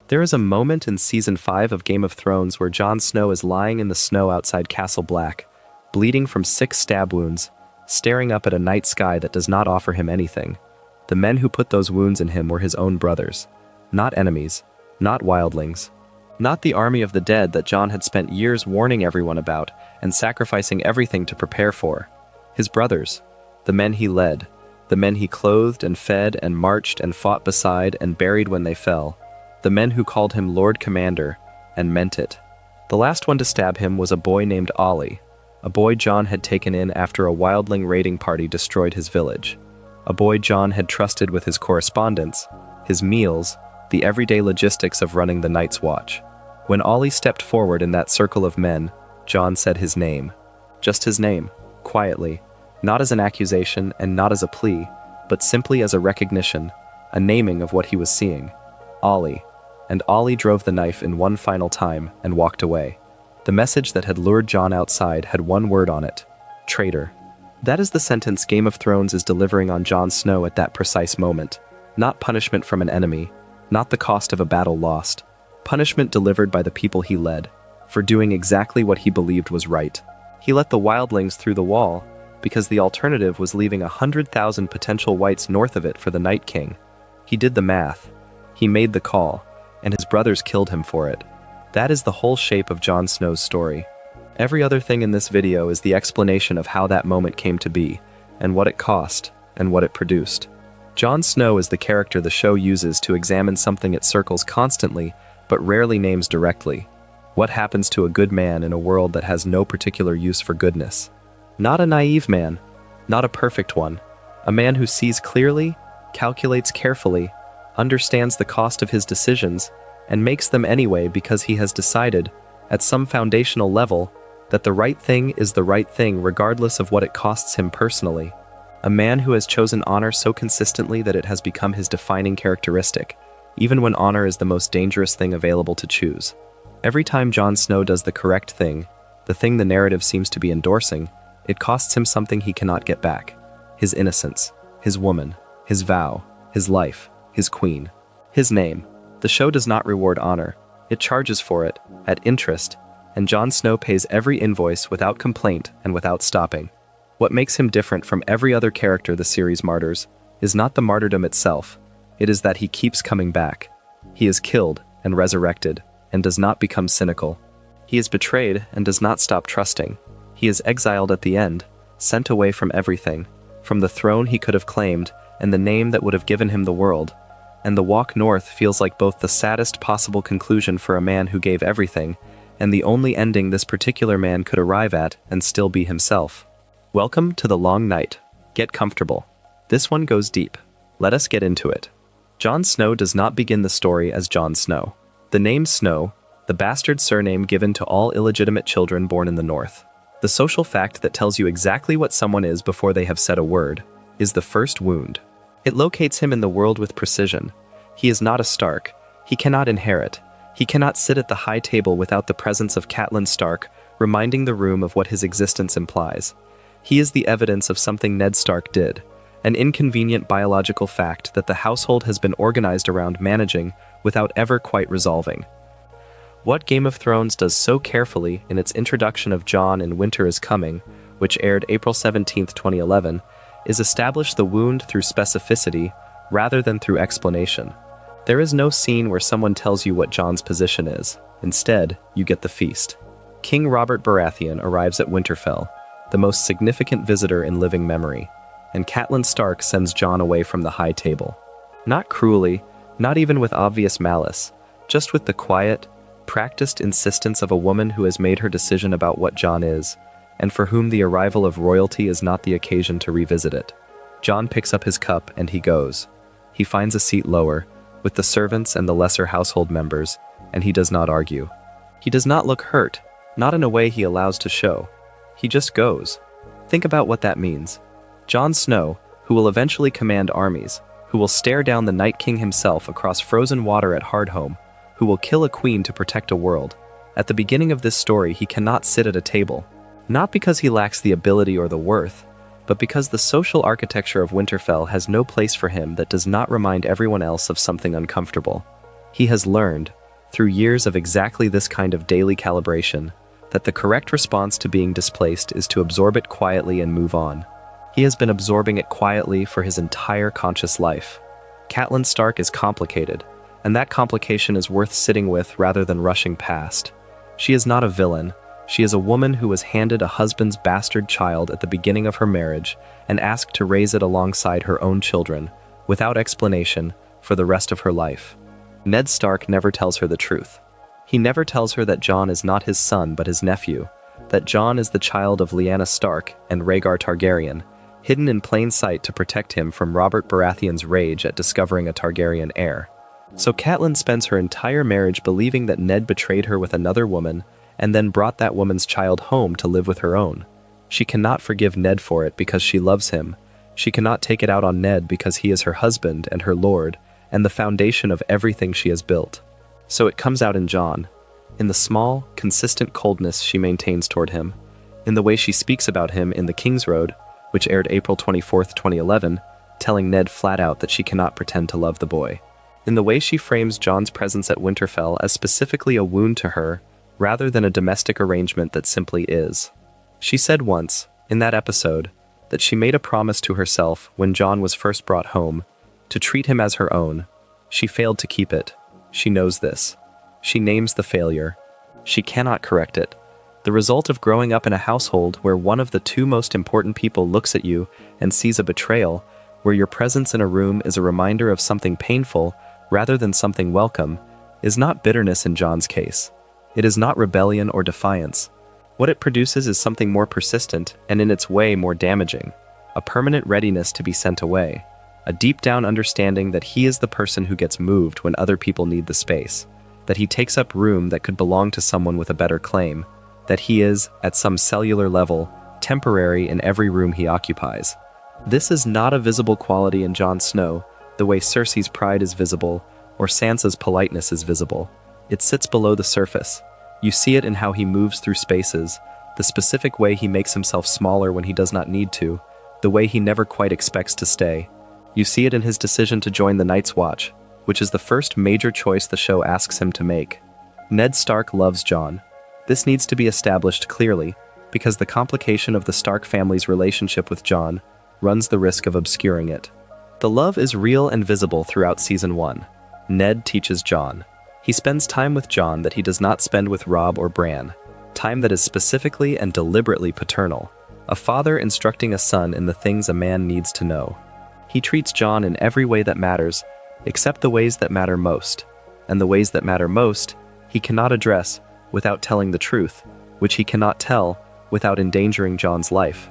There is a moment in Season 5 of Game of Thrones where Jon Snow is lying in the snow outside Castle Black, bleeding from 6 stab wounds, staring up at a night sky that does not offer him anything. The men who put those wounds in him were his own brothers. Not enemies, not wildlings. Not the army of the dead that Jon had spent years warning everyone about and sacrificing everything to prepare for. His brothers, the men he led, the men he clothed and fed and marched and fought beside and buried when they fell, the men who called him Lord Commander and meant it. The last one to stab him was a boy named Olly, a boy Jon had taken in after a wildling raiding party destroyed his village. A boy Jon had trusted with his correspondence, his meals, the everyday logistics of running the Night's Watch. When Olly stepped forward in that circle of men, Jon said his name. Just his name, quietly, not as an accusation and not as a plea, but simply as a recognition, a naming of what he was seeing. Olly. And Olly drove the knife in one final time and walked away. The message that had lured Jon outside had one word on it: traitor. That is the sentence Game of Thrones is delivering on Jon Snow at that precise moment. Not punishment from an enemy, not the cost of a battle lost. Punishment delivered by the people he led, for doing exactly what he believed was right. He let the wildlings through the wall, because the alternative was leaving 100,000 potential whites north of it for the Night King. He did the math. He made the call, and his brothers killed him for it. That is the whole shape of Jon Snow's story. Every other thing in this video is the explanation of how that moment came to be, and what it cost, and what it produced. Jon Snow is the character the show uses to examine something it circles constantly, but rarely names directly. What happens to a good man in a world that has no particular use for goodness? Not a naive man, not a perfect one. A man who sees clearly, calculates carefully, understands the cost of his decisions, and makes them anyway because he has decided, at some foundational level, that the right thing is the right thing regardless of what it costs him personally. A man who has chosen honor so consistently that it has become his defining characteristic, even when honor is the most dangerous thing available to choose. Every time Jon Snow does the correct thing, the thing the narrative seems to be endorsing, it costs him something he cannot get back. His innocence, his woman, his vow, his life, his queen, his name. The show does not reward honor. It charges for it, at interest, and Jon Snow pays every invoice without complaint and without stopping. What makes him different from every other character the series martyrs is not the martyrdom itself, it is that he keeps coming back. He is killed and resurrected, and does not become cynical. He is betrayed and does not stop trusting. He is exiled at the end, sent away from everything, from the throne he could have claimed and the name that would have given him the world. And the walk north feels like both the saddest possible conclusion for a man who gave everything, and the only ending this particular man could arrive at and still be himself. Welcome to the long night. Get comfortable. This one goes deep. Let us get into it. Jon Snow does not begin the story as Jon Snow. The name Snow, the bastard surname given to all illegitimate children born in the north, the social fact that tells you exactly what someone is before they have said a word, is the first wound. It locates him in the world with precision. He is not a Stark. He cannot inherit. He cannot sit at the high table without the presence of Catelyn Stark, reminding the room of what his existence implies. He is the evidence of something Ned Stark did, an inconvenient biological fact that the household has been organized around managing without ever quite resolving. What Game of Thrones does so carefully in its introduction of Jon in Winter is Coming, which aired April 17, 2011, is establish the wound through specificity rather than through explanation. There is no scene where someone tells you what Jon's position is. Instead, you get the feast. King Robert Baratheon arrives at Winterfell, the most significant visitor in living memory, and Catelyn Stark sends Jon away from the high table. Not cruelly, not even with obvious malice, just with the quiet, practiced insistence of a woman who has made her decision about what Jon is, and for whom the arrival of royalty is not the occasion to revisit it. Jon picks up his cup and he goes. He finds a seat lower, with the servants and the lesser household members, and he does not argue. He does not look hurt, not in a way he allows to show. He just goes. Think about what that means. Jon Snow, who will eventually command armies, who will stare down the Night King himself across frozen water at Hardhome, who will kill a queen to protect a world. At the beginning of this story, he cannot sit at a table. Not because he lacks the ability or the worth, but because the social architecture of Winterfell has no place for him that does not remind everyone else of something uncomfortable. He has learned, through years of exactly this kind of daily calibration, that the correct response to being displaced is to absorb it quietly and move on. He has been absorbing it quietly for his entire conscious life. Catelyn Stark is complicated, and that complication is worth sitting with rather than rushing past. She is not a villain. She is a woman who was handed a husband's bastard child at the beginning of her marriage and asked to raise it alongside her own children, without explanation, for the rest of her life. Ned Stark never tells her the truth. He never tells her that Jon is not his son but his nephew, that Jon is the child of Lyanna Stark and Rhaegar Targaryen, hidden in plain sight to protect him from Robert Baratheon's rage at discovering a Targaryen heir. So Catelyn spends her entire marriage believing that Ned betrayed her with another woman and then brought that woman's child home to live with her own. She cannot forgive Ned for it because she loves him. She cannot take it out on Ned because he is her husband and her lord, and the foundation of everything she has built. So it comes out in Jon, in the small, consistent coldness she maintains toward him, in the way she speaks about him in The King's Road, which aired April 24, 2011, telling Ned flat out that she cannot pretend to love the boy. In the way she frames Jon's presence at Winterfell as specifically a wound to her, rather than a domestic arrangement that simply is. She said once, in that episode, that she made a promise to herself when Jon was first brought home, to treat him as her own. She failed to keep it. She knows this. She names the failure. She cannot correct it. The result of growing up in a household where one of the two most important people looks at you and sees a betrayal, where your presence in a room is a reminder of something painful rather than something welcome, is not bitterness in Jon's case. It is not rebellion or defiance. What it produces is something more persistent and in its way more damaging, a permanent readiness to be sent away, a deep-down understanding that he is the person who gets moved when other people need the space, that he takes up room that could belong to someone with a better claim, that he is, at some cellular level, temporary in every room he occupies. This is not a visible quality in Jon Snow, the way Cersei's pride is visible, or Sansa's politeness is visible. It sits below the surface. You see it in how he moves through spaces, the specific way he makes himself smaller when he does not need to, the way he never quite expects to stay. You see it in his decision to join the Night's Watch, which is the first major choice the show asks him to make. Ned Stark loves Jon. This needs to be established clearly, because the complication of the Stark family's relationship with Jon runs the risk of obscuring it. The love is real and visible throughout Season 1. Ned teaches Jon. He spends time with Jon that he does not spend with Robb or Bran, time that is specifically and deliberately paternal, a father instructing a son in the things a man needs to know. He treats Jon in every way that matters, except the ways that matter most, and the ways that matter most he cannot address without telling the truth, which he cannot tell without endangering Jon's life.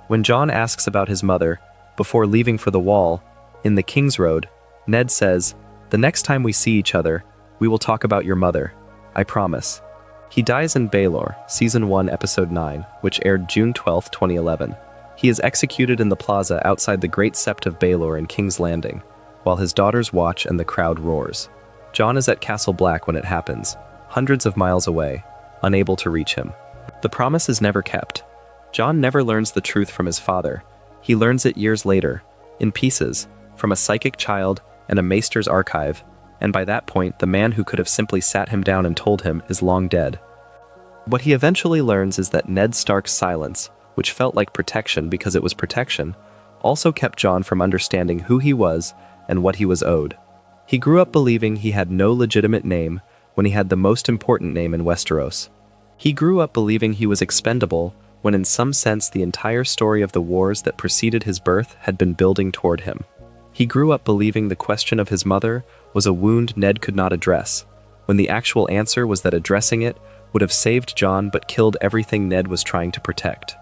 When Jon asks about his mother, before leaving for the Wall, in The King's Road, Ned says, "The next time we see each other, we will talk about your mother. I promise." He dies in Baelor, Season 1, Episode 9, which aired June 12, 2011. He is executed in the plaza outside the Great Sept of Baelor in King's Landing, while his daughters watch and the crowd roars. Jon is at Castle Black when it happens, hundreds of miles away, unable to reach him. The promise is never kept. Jon never learns the truth from his father. He learns it years later, in pieces, from a psychic child and a maester's archive, and by that point the man who could have simply sat him down and told him is long dead. What he eventually learns is that Ned Stark's silence, which felt like protection because it was protection, also kept Jon from understanding who he was and what he was owed. He grew up believing he had no legitimate name when he had the most important name in Westeros. He grew up believing he was expendable when in some sense the entire story of the wars that preceded his birth had been building toward him. He grew up believing the question of his mother was a wound Ned could not address, when the actual answer was that addressing it would have saved Jon but killed everything Ned was trying to protect.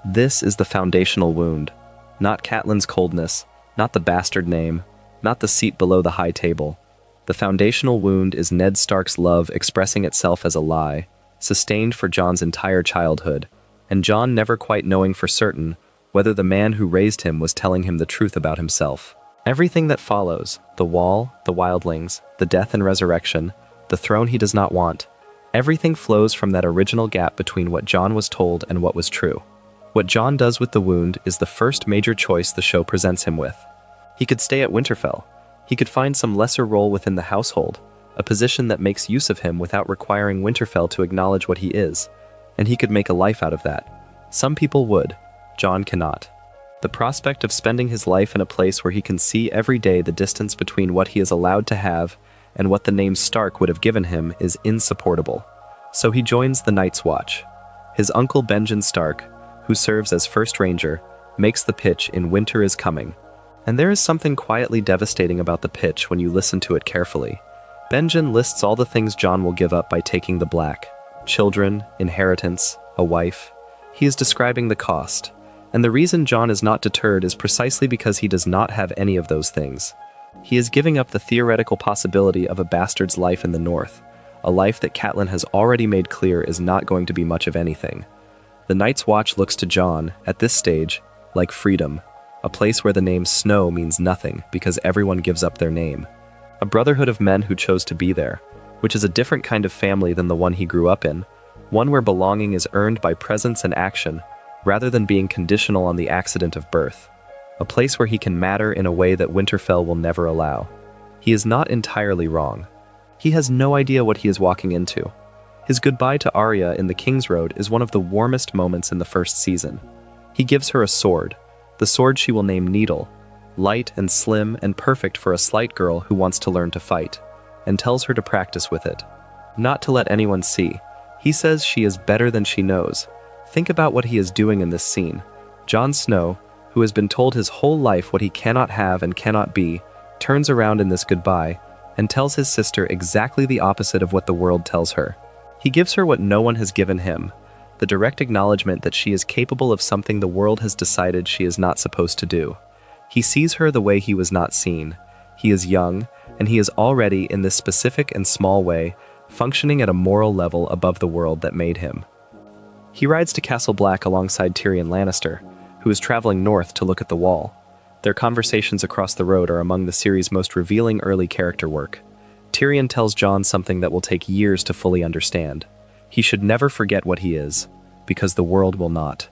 This is the foundational wound, not Catelyn's coldness, not the bastard name, not the seat below the high table. The foundational wound is Ned Stark's love expressing itself as a lie, sustained for Jon's entire childhood, and Jon never quite knowing for certain whether the man who raised him was telling him the truth about himself. Everything that follows, the Wall, the wildlings, the death and resurrection, the throne he does not want, everything flows from that original gap between what Jon was told and what was true. What Jon does with the wound is the first major choice the show presents him with. He could stay at Winterfell. He could find some lesser role within the household, a position that makes use of him without requiring Winterfell to acknowledge what he is, and he could make a life out of that. Some people would. Jon cannot. The prospect of spending his life in a place where he can see every day the distance between what he is allowed to have and what the name Stark would have given him is insupportable. So he joins the Night's Watch. His uncle Benjen Stark, who serves as First Ranger, makes the pitch in Winter is Coming. And there is something quietly devastating about the pitch when you listen to it carefully. Benjen lists all the things Jon will give up by taking the Black. Children, inheritance, a wife. He is describing the cost. And the reason Jon is not deterred is precisely because he does not have any of those things. He is giving up the theoretical possibility of a bastard's life in the North, a life that Catelyn has already made clear is not going to be much of anything. The Night's Watch looks to Jon, at this stage, like freedom, a place where the name Snow means nothing because everyone gives up their name. A brotherhood of men who chose to be there, which is a different kind of family than the one he grew up in, one where belonging is earned by presence and action, rather than being conditional on the accident of birth. A place where he can matter in a way that Winterfell will never allow. He is not entirely wrong. He has no idea what he is walking into. His goodbye to Arya in the King's Road is one of the warmest moments in the first season. He gives her a sword, the sword she will name Needle, light and slim and perfect for a slight girl who wants to learn to fight, and tells her to practice with it. Not to let anyone see. He says she is better than she knows. Think about what he is doing in this scene. Jon Snow, who has been told his whole life what he cannot have and cannot be, turns around in this goodbye and tells his sister exactly the opposite of what the world tells her. He gives her what no one has given him, the direct acknowledgement that she is capable of something the world has decided she is not supposed to do. He sees her the way he was not seen. He is young, and he is already, in this specific and small way, functioning at a moral level above the world that made him. He rides to Castle Black alongside Tyrion Lannister, who is traveling north to look at the Wall. Their conversations across the road are among the series' most revealing early character work. Tyrion tells Jon something that will take years to fully understand. He should never forget what he is, because the world will not.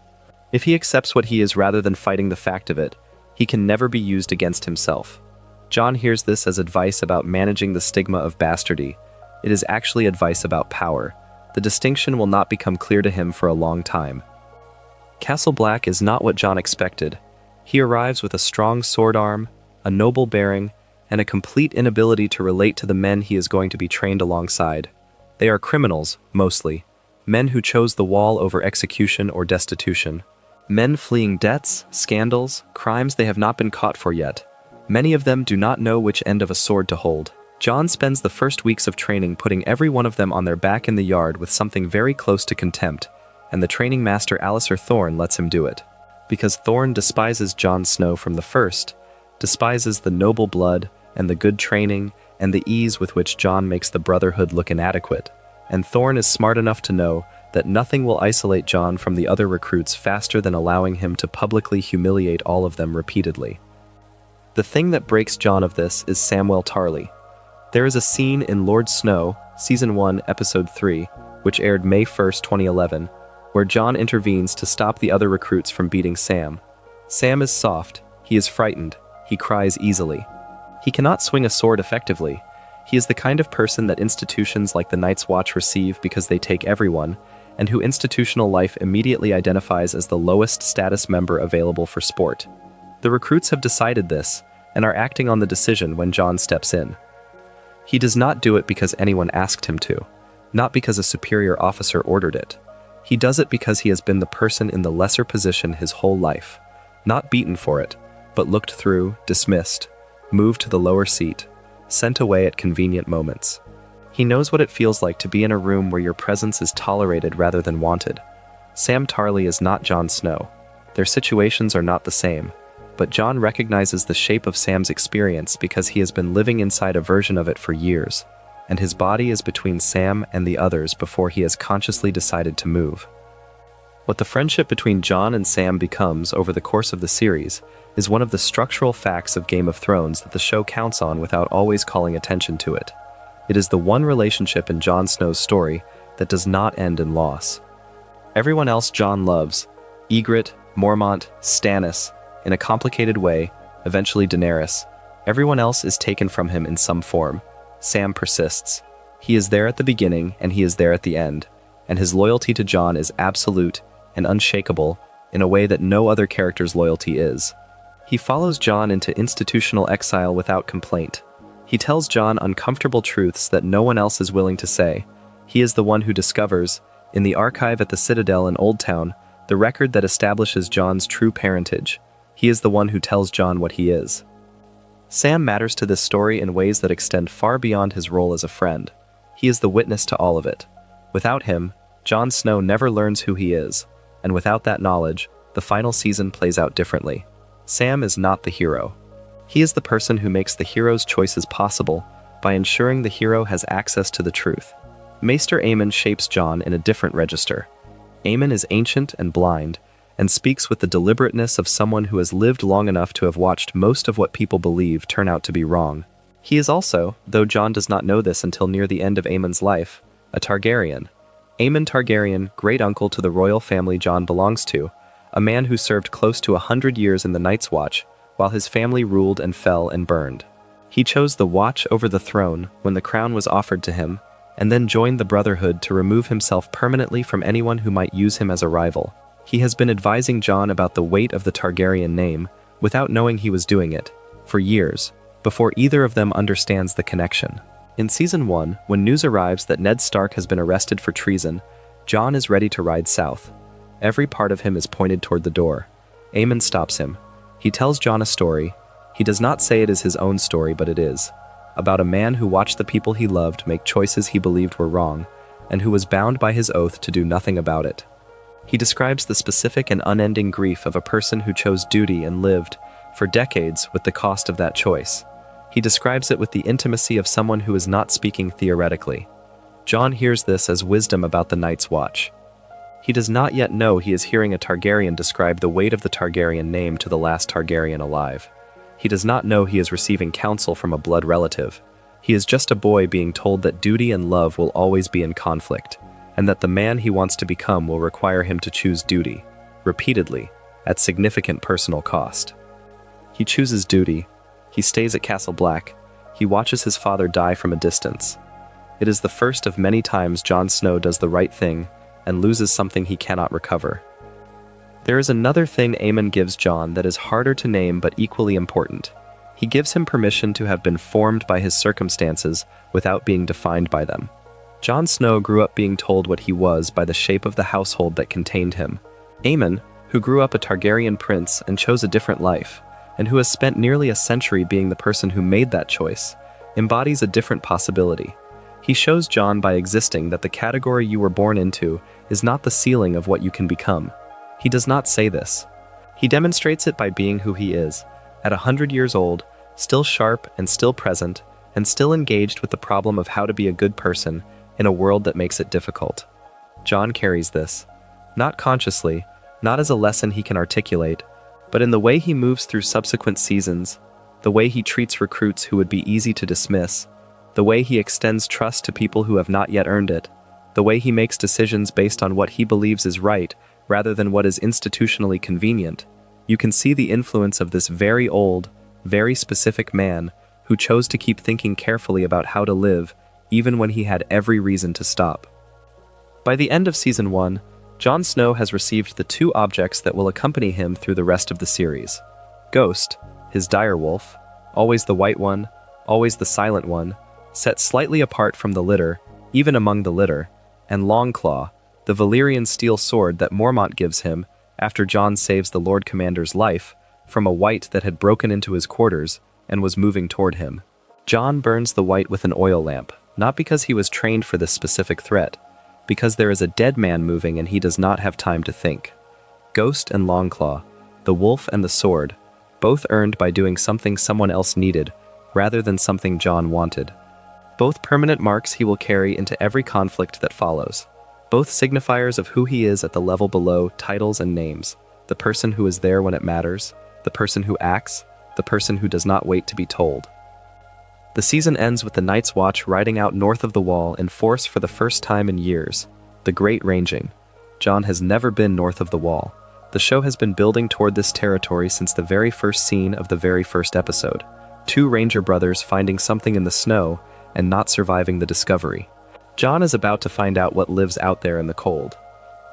If he accepts what he is rather than fighting the fact of it, he can never be used against himself. Jon hears this as advice about managing the stigma of bastardy. It is actually advice about power. The distinction will not become clear to him for a long time. Castle Black is not what Jon expected. He arrives with a strong sword arm, a noble bearing, and a complete inability to relate to the men he is going to be trained alongside. They are criminals, mostly. Men who chose the Wall over execution or destitution. Men fleeing debts, scandals, crimes they have not been caught for yet. Many of them do not know which end of a sword to hold. Jon spends the first weeks of training putting every one of them on their back in the yard with something very close to contempt, and the training master Alliser Thorne lets him do it. Because Thorne despises Jon Snow from the first, despises the noble blood and the good training and the ease with which Jon makes the Brotherhood look inadequate, and Thorne is smart enough to know that nothing will isolate Jon from the other recruits faster than allowing him to publicly humiliate all of them repeatedly. The thing that breaks Jon of this is Samwell Tarly. There is a scene in Lord Snow, Season 1, Episode 3, which aired May 1st, 2011, where Jon intervenes to stop the other recruits from beating Sam. Sam is soft, he is frightened, he cries easily. He cannot swing a sword effectively. He is the kind of person that institutions like the Night's Watch receive because they take everyone, and who institutional life immediately identifies as the lowest status member available for sport. The recruits have decided this, and are acting on the decision when Jon steps in. He does not do it because anyone asked him to, not because a superior officer ordered it. He does it because he has been the person in the lesser position his whole life, not beaten for it, but looked through, dismissed, moved to the lower seat, sent away at convenient moments. He knows what it feels like to be in a room where your presence is tolerated rather than wanted. Sam Tarly is not Jon Snow. Their situations are not the same, but Jon recognizes the shape of Sam's experience because he has been living inside a version of it for years, and his body is between Sam and the others before he has consciously decided to move. What the friendship between Jon and Sam becomes over the course of the series is one of the structural facts of Game of Thrones that the show counts on without always calling attention to it. It is the one relationship in Jon Snow's story that does not end in loss. Everyone else Jon loves, Ygritte, Mormont, Stannis, in a complicated way, eventually Daenerys, everyone else is taken from him in some form. Sam persists. He is there at the beginning and he is there at the end, and his loyalty to Jon is absolute and unshakable in a way that no other character's loyalty is. He follows Jon into institutional exile without complaint. He tells Jon uncomfortable truths that no one else is willing to say. He is the one who discovers, in the archive at the Citadel in Old Town, the record that establishes Jon's true parentage. He is the one who tells Jon what he is. Sam matters to this story in ways that extend far beyond his role as a friend. He is the witness to all of it. Without him, Jon Snow never learns who he is, and without that knowledge, the final season plays out differently. Sam is not the hero. He is the person who makes the hero's choices possible by ensuring the hero has access to the truth. Maester Aemon shapes Jon in a different register. Aemon is ancient and blind, and speaks with the deliberateness of someone who has lived long enough to have watched most of what people believe turn out to be wrong. He is also, though Jon does not know this until near the end of Aemon's life, a Targaryen. Aemon Targaryen, great uncle to the royal family Jon belongs to, a man who served close to 100 years in the Night's Watch, while his family ruled and fell and burned. He chose the watch over the throne when the crown was offered to him, and then joined the Brotherhood to remove himself permanently from anyone who might use him as a rival. He has been advising Jon about the weight of the Targaryen name, without knowing he was doing it, for years, before either of them understands the connection. In Season 1, when news arrives that Ned Stark has been arrested for treason, Jon is ready to ride south. Every part of him is pointed toward the door. Aemon stops him. He tells Jon a story. He does not say it is his own story, but it is. About a man who watched the people he loved make choices he believed were wrong, and who was bound by his oath to do nothing about it. He describes the specific and unending grief of a person who chose duty and lived, for decades, with the cost of that choice. He describes it with the intimacy of someone who is not speaking theoretically. Jon hears this as wisdom about the Night's Watch. He does not yet know he is hearing a Targaryen describe the weight of the Targaryen name to the last Targaryen alive. He does not know he is receiving counsel from a blood relative. He is just a boy being told that duty and love will always be in conflict, and that the man he wants to become will require him to choose duty, repeatedly, at significant personal cost. He chooses duty. He stays at Castle Black. He watches his father die from a distance. It is the first of many times Jon Snow does the right thing and loses something he cannot recover. There is another thing Aemon gives Jon that is harder to name but equally important. He gives him permission to have been formed by his circumstances without being defined by them. Jon Snow grew up being told what he was by the shape of the household that contained him. Aemon, who grew up a Targaryen prince and chose a different life, and who has spent nearly a century being the person who made that choice, embodies a different possibility. He shows Jon by existing that the category you were born into is not the ceiling of what you can become. He does not say this. He demonstrates it by being who he is, at 100 years old, still sharp and still present, and still engaged with the problem of how to be a good person in a world that makes it difficult. Jon carries this, not consciously, not as a lesson he can articulate, but in the way he moves through subsequent seasons, the way he treats recruits who would be easy to dismiss, the way he extends trust to people who have not yet earned it, the way he makes decisions based on what he believes is right rather than what is institutionally convenient. You can see the influence of this very old, very specific man who chose to keep thinking carefully about how to live even when he had every reason to stop. By the end of Season 1, Jon Snow has received the two objects that will accompany him through the rest of the series. Ghost, his direwolf, always the white one, always the silent one, set slightly apart from the litter, even among the litter, and Longclaw, the Valyrian steel sword that Mormont gives him after Jon saves the Lord Commander's life from a wight that had broken into his quarters and was moving toward him. Jon burns the wight with an oil lamp, not because he was trained for this specific threat, because there is a dead man moving and he does not have time to think. Ghost and Longclaw, the wolf and the sword, both earned by doing something someone else needed rather than something Jon wanted. Both permanent marks he will carry into every conflict that follows. Both signifiers of who he is at the level below titles and names, the person who is there when it matters, the person who acts, the person who does not wait to be told. The season ends with the Night's Watch riding out north of the Wall in force for the first time in years, the Great Ranging. Jon has never been north of the Wall. The show has been building toward this territory since the very first scene of the very first episode. Two Ranger brothers finding something in the snow and not surviving the discovery. Jon is about to find out what lives out there in the cold.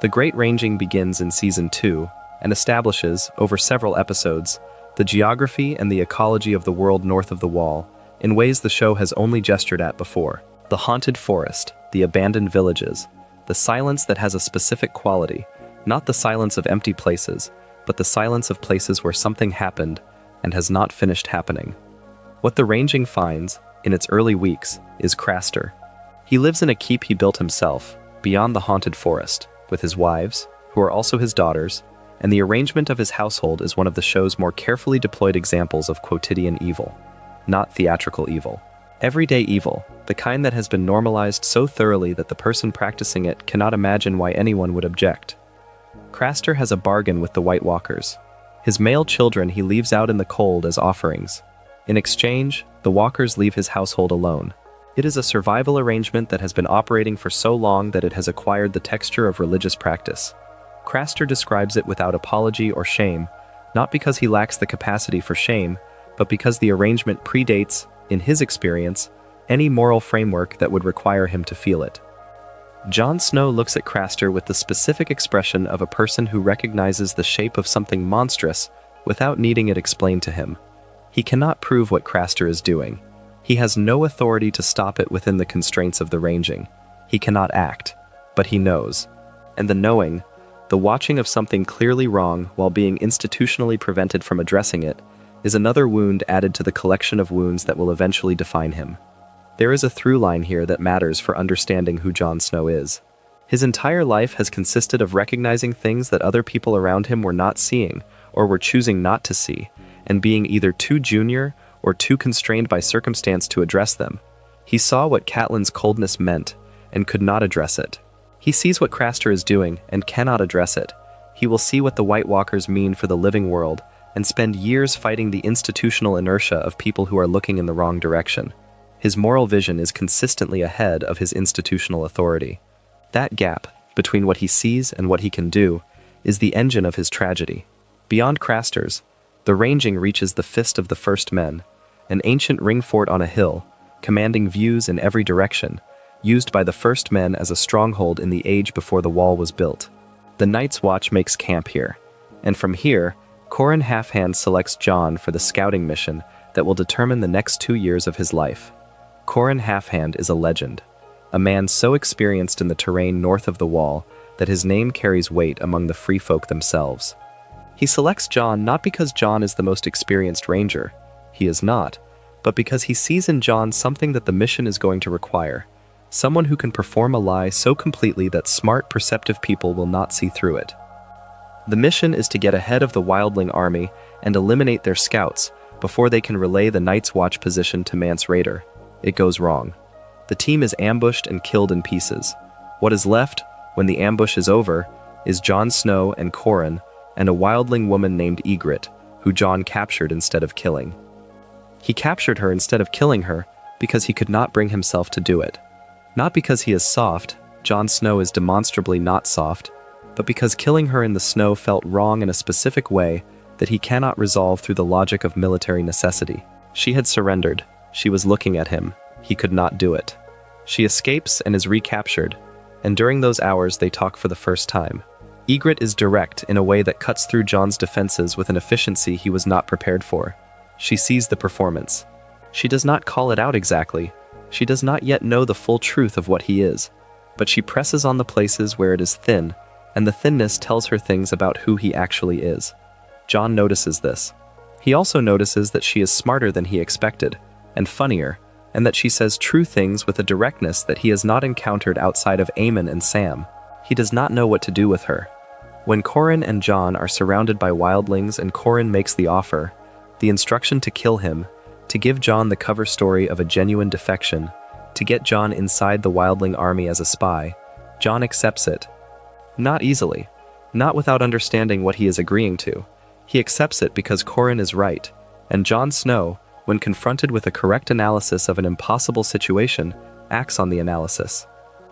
The Great Ranging begins in Season 2 and establishes, over several episodes, the geography and the ecology of the world north of the Wall in ways the show has only gestured at before. The haunted forest, the abandoned villages, the silence that has a specific quality, not the silence of empty places, but the silence of places where something happened and has not finished happening. What the Ranging finds, in its early weeks, is Craster. He lives in a keep he built himself, beyond the haunted forest, with his wives, who are also his daughters, and the arrangement of his household is one of the show's more carefully deployed examples of quotidian evil, not theatrical evil. Everyday evil, the kind that has been normalized so thoroughly that the person practicing it cannot imagine why anyone would object. Craster has a bargain with the White Walkers. His male children he leaves out in the cold as offerings. In exchange, the Walkers leave his household alone. It is a survival arrangement that has been operating for so long that it has acquired the texture of religious practice. Craster describes it without apology or shame, not because he lacks the capacity for shame, but because the arrangement predates, in his experience, any moral framework that would require him to feel it. Jon Snow looks at Craster with the specific expression of a person who recognizes the shape of something monstrous without needing it explained to him. He cannot prove what Craster is doing. He has no authority to stop it within the constraints of the Ranging. He cannot act, but he knows. And the knowing, the watching of something clearly wrong while being institutionally prevented from addressing it, is another wound added to the collection of wounds that will eventually define him. There is a through line here that matters for understanding who Jon Snow is. His entire life has consisted of recognizing things that other people around him were not seeing, or were choosing not to see, and being either too junior or too constrained by circumstance to address them. He saw what Catelyn's coldness meant, and could not address it. He sees what Craster is doing, and cannot address it. He will see what the White Walkers mean for the living world, and spend years fighting the institutional inertia of people who are looking in the wrong direction. His moral vision is consistently ahead of his institutional authority. That gap, between what he sees and what he can do, is the engine of his tragedy. Beyond Craster's, the Ranging reaches the Fist of the First Men, an ancient ring fort on a hill, commanding views in every direction, used by the First Men as a stronghold in the age before the wall was built. The Night's Watch makes camp here, and from here, Qhorin Halfhand selects Jon for the scouting mission that will determine the next 2 years of his life. Qhorin Halfhand is a legend, a man so experienced in the terrain north of the Wall that his name carries weight among the free folk themselves. He selects Jon not because Jon is the most experienced ranger, he is not, but because he sees in Jon something that the mission is going to require, someone who can perform a lie so completely that smart, perceptive people will not see through it. The mission is to get ahead of the wildling army and eliminate their scouts before they can relay the Night's Watch position to Mance Rayder. It goes wrong. The team is ambushed and killed in pieces. What is left, when the ambush is over, is Jon Snow and Qhorin, and a wildling woman named Ygritte, who Jon captured instead of killing. He captured her instead of killing her because he could not bring himself to do it. Not because he is soft, Jon Snow is demonstrably not soft, but because killing her in the snow felt wrong in a specific way that he cannot resolve through the logic of military necessity. She had surrendered. She was looking at him. He could not do it. She escapes and is recaptured, and during those hours they talk for the first time. Ygritte is direct in a way that cuts through Jon's defenses with an efficiency he was not prepared for. She sees the performance. She does not call it out exactly. She does not yet know the full truth of what he is, but she presses on the places where it is thin, and the thinness tells her things about who he actually is. Jon notices this. He also notices that she is smarter than he expected, and funnier, and that she says true things with a directness that he has not encountered outside of Aemon and Sam. He does not know what to do with her. When Qhorin and Jon are surrounded by wildlings and Qhorin makes the offer, the instruction to kill him, to give Jon the cover story of a genuine defection, to get Jon inside the wildling army as a spy, Jon accepts it. Not easily, not without understanding what he is agreeing to. He accepts it because Qhorin is right, and Jon Snow, when confronted with a correct analysis of an impossible situation, acts on the analysis.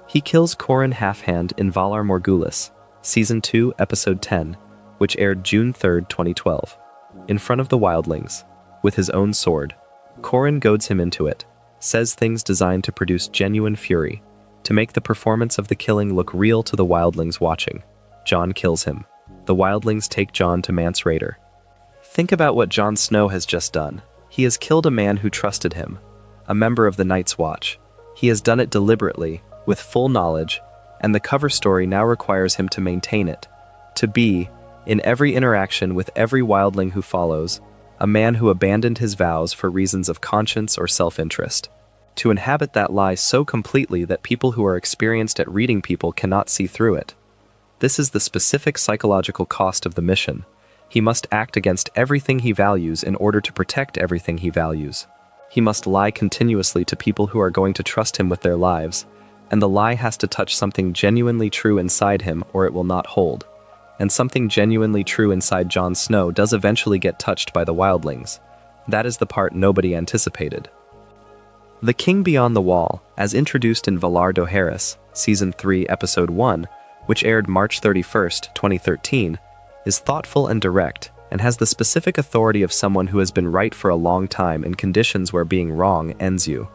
He kills Qhorin Halfhand in Valar Morghulis, Season 2, Episode 10, which aired June 3, 2012, in front of the wildlings, with his own sword. Qhorin goads him into it, says things designed to produce genuine fury, to make the performance of the killing look real to the wildlings watching. Jon kills him. The wildlings take Jon to Mance Rayder. Think about what Jon Snow has just done. He has killed a man who trusted him, a member of the Night's Watch. He has done it deliberately, with full knowledge, and the cover story now requires him to maintain it, to be, in every interaction with every wildling who follows, a man who abandoned his vows for reasons of conscience or self-interest. To inhabit that lie so completely that people who are experienced at reading people cannot see through it. This is the specific psychological cost of the mission. He must act against everything he values in order to protect everything he values. He must lie continuously to people who are going to trust him with their lives, and the lie has to touch something genuinely true inside him or it will not hold. And something genuinely true inside Jon Snow does eventually get touched by the wildlings. That is the part nobody anticipated. The King Beyond the Wall, as introduced in Valar Dohaeris, Season 3, Episode 1, which aired March 31st, 2013, is thoughtful and direct, and has the specific authority of someone who has been right for a long time in conditions where being wrong ends you.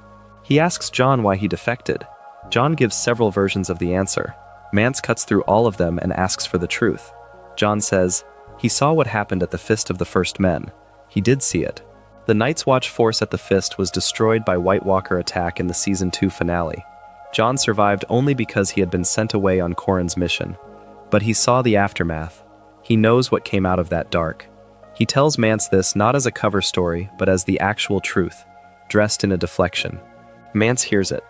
He asks Jon why he defected. Jon gives several versions of the answer. Mance cuts through all of them and asks for the truth. Jon says, he saw what happened at the Fist of the First Men. He did see it. The Night's Watch force at the Fist was destroyed by White Walker attack in the Season 2 finale. Jon survived only because he had been sent away on Corran's mission. But he saw the aftermath. He knows what came out of that dark. He tells Mance this not as a cover story, but as the actual truth, dressed in a deflection. Mance hears it.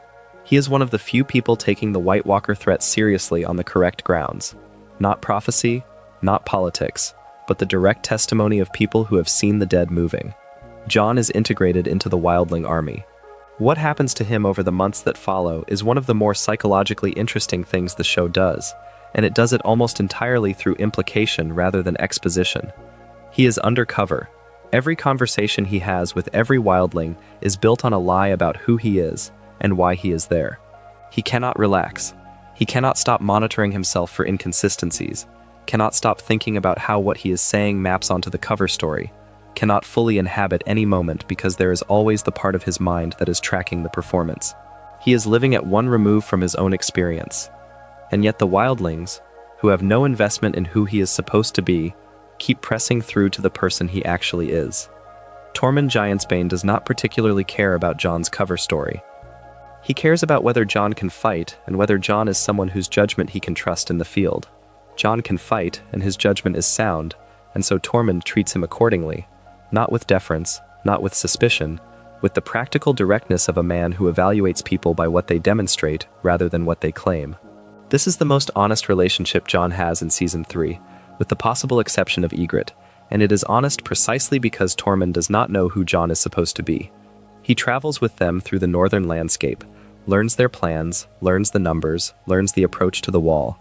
He is one of the few people taking the White Walker threat seriously on the correct grounds. Not prophecy, not politics, but the direct testimony of people who have seen the dead moving. Jon is integrated into the wildling army. What happens to him over the months that follow is one of the more psychologically interesting things the show does, and it does it almost entirely through implication rather than exposition. He is undercover. Every conversation he has with every wildling is built on a lie about who he is and why he is there. He cannot relax. He cannot stop monitoring himself for inconsistencies, cannot stop thinking about how what he is saying maps onto the cover story, cannot fully inhabit any moment because there is always the part of his mind that is tracking the performance. He is living at one remove from his own experience. And yet the wildlings, who have no investment in who he is supposed to be, keep pressing through to the person he actually is. Tormund Giantsbane does not particularly care about Jon's cover story. He cares about whether Jon can fight and whether Jon is someone whose judgment he can trust in the field. Jon can fight and his judgment is sound, and so Tormund treats him accordingly. Not with deference, not with suspicion, with the practical directness of a man who evaluates people by what they demonstrate rather than what they claim. This is the most honest relationship Jon has in Season 3, with the possible exception of Ygritte, and it is honest precisely because Tormund does not know who Jon is supposed to be. He travels with them through the northern landscape, learns their plans, learns the numbers, learns the approach to the wall.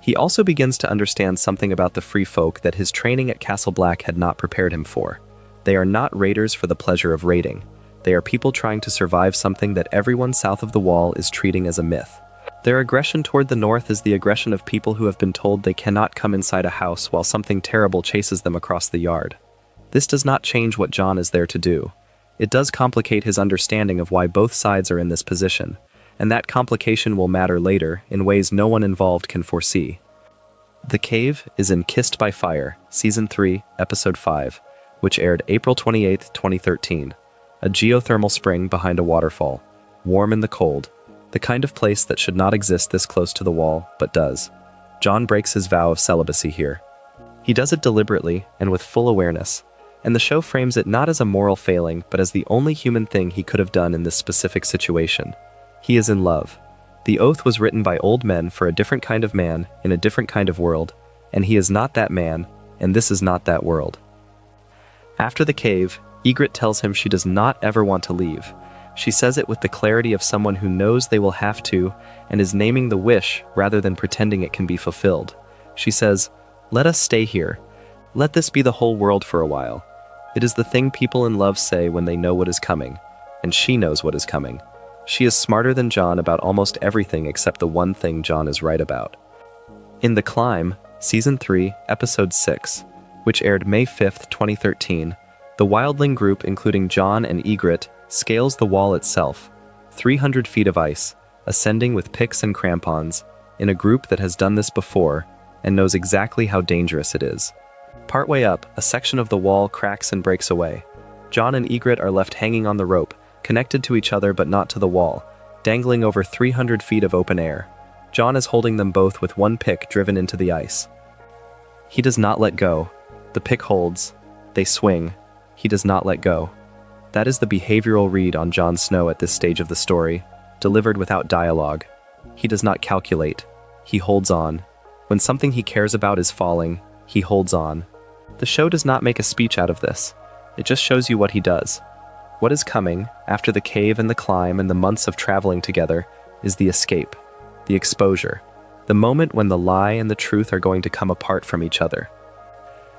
He also begins to understand something about the free folk that his training at Castle Black had not prepared him for. They are not raiders for the pleasure of raiding. They are people trying to survive something that everyone south of the wall is treating as a myth. Their aggression toward the north is the aggression of people who have been told they cannot come inside a house while something terrible chases them across the yard. This does not change what Jon is there to do. It does complicate his understanding of why both sides are in this position, and that complication will matter later in ways no one involved can foresee. The Cave is in Kissed by Fire, Season 3, Episode 5, which aired April 28, 2013. A geothermal spring behind a waterfall, warm in the cold, the kind of place that should not exist this close to the wall, but does. Jon breaks his vow of celibacy here. He does it deliberately and with full awareness, and the show frames it not as a moral failing, but as the only human thing he could have done in this specific situation. He is in love. The oath was written by old men for a different kind of man in a different kind of world, and he is not that man, and this is not that world. After the cave, Ygritte tells him she does not ever want to leave. She says it with the clarity of someone who knows they will have to and is naming the wish rather than pretending it can be fulfilled. She says, "Let us stay here. Let this be the whole world for a while." It is the thing people in love say when they know what is coming, and she knows what is coming. She is smarter than Jon about almost everything except the one thing Jon is right about. In The Climb, Season 3, Episode 6, which aired May 5, 2013, the wildling group including Jon and Ygritte scales the wall itself, 300 feet of ice, ascending with picks and crampons, in a group that has done this before and knows exactly how dangerous it is. Partway up, a section of the wall cracks and breaks away. Jon and Ygritte are left hanging on the rope, connected to each other but not to the wall, dangling over 300 feet of open air. Jon is holding them both with one pick driven into the ice. He does not let go. The pick holds. They swing. He does not let go. That is the behavioral read on Jon Snow at this stage of the story, delivered without dialogue. He does not calculate. He holds on. When something he cares about is falling, he holds on. The show does not make a speech out of this. It just shows you what he does. What is coming, after the cave and the climb and the months of traveling together, is the escape, the exposure, the moment when the lie and the truth are going to come apart from each other.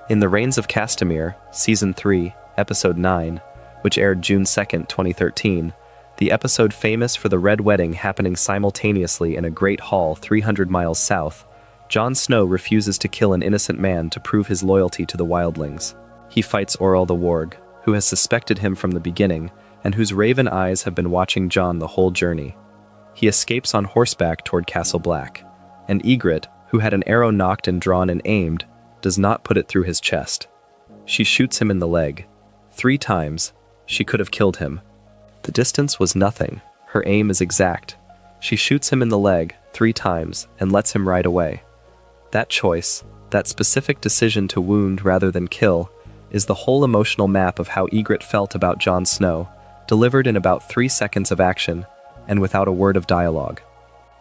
In The Reigns of Castamere, Season 3, Episode 9, which aired June 2nd, 2013, the episode famous for the Red Wedding happening simultaneously in a great hall 300 miles south, Jon Snow refuses to kill an innocent man to prove his loyalty to the wildlings. He fights Orell the Warg, who has suspected him from the beginning, and whose raven eyes have been watching Jon the whole journey. He escapes on horseback toward Castle Black, and Ygritte, who had an arrow knocked and drawn and aimed, does not put it through his chest. She shoots him in the leg. 3 times, she could have killed him. The distance was nothing. Her aim is exact. She shoots him in the leg 3 times and lets him ride away. That choice, that specific decision to wound rather than kill, is the whole emotional map of how Ygritte felt about Jon Snow, delivered in about 3 seconds of action, and without a word of dialogue.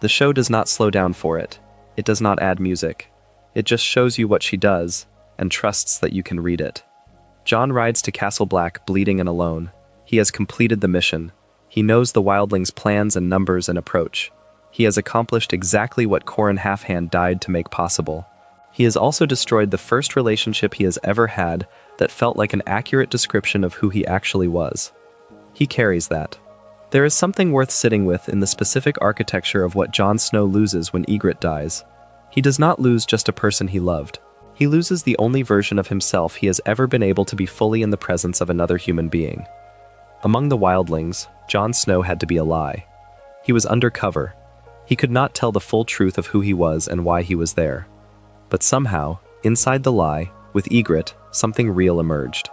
The show does not slow down for it. It does not add music. It just shows you what she does, and trusts that you can read it. Jon rides to Castle Black bleeding and alone. He has completed the mission. He knows the wildlings' plans and numbers and approach. He has accomplished exactly what Qhorin Halfhand died to make possible. He has also destroyed the first relationship he has ever had that felt like an accurate description of who he actually was. He carries that. There is something worth sitting with in the specific architecture of what Jon Snow loses when Ygritte dies. He does not lose just a person he loved. He loses the only version of himself he has ever been able to be fully in the presence of another human being. Among the wildlings, Jon Snow had to be a lie. He was undercover. He could not tell the full truth of who he was and why he was there. But somehow, inside the lie, with Ygritte, something real emerged.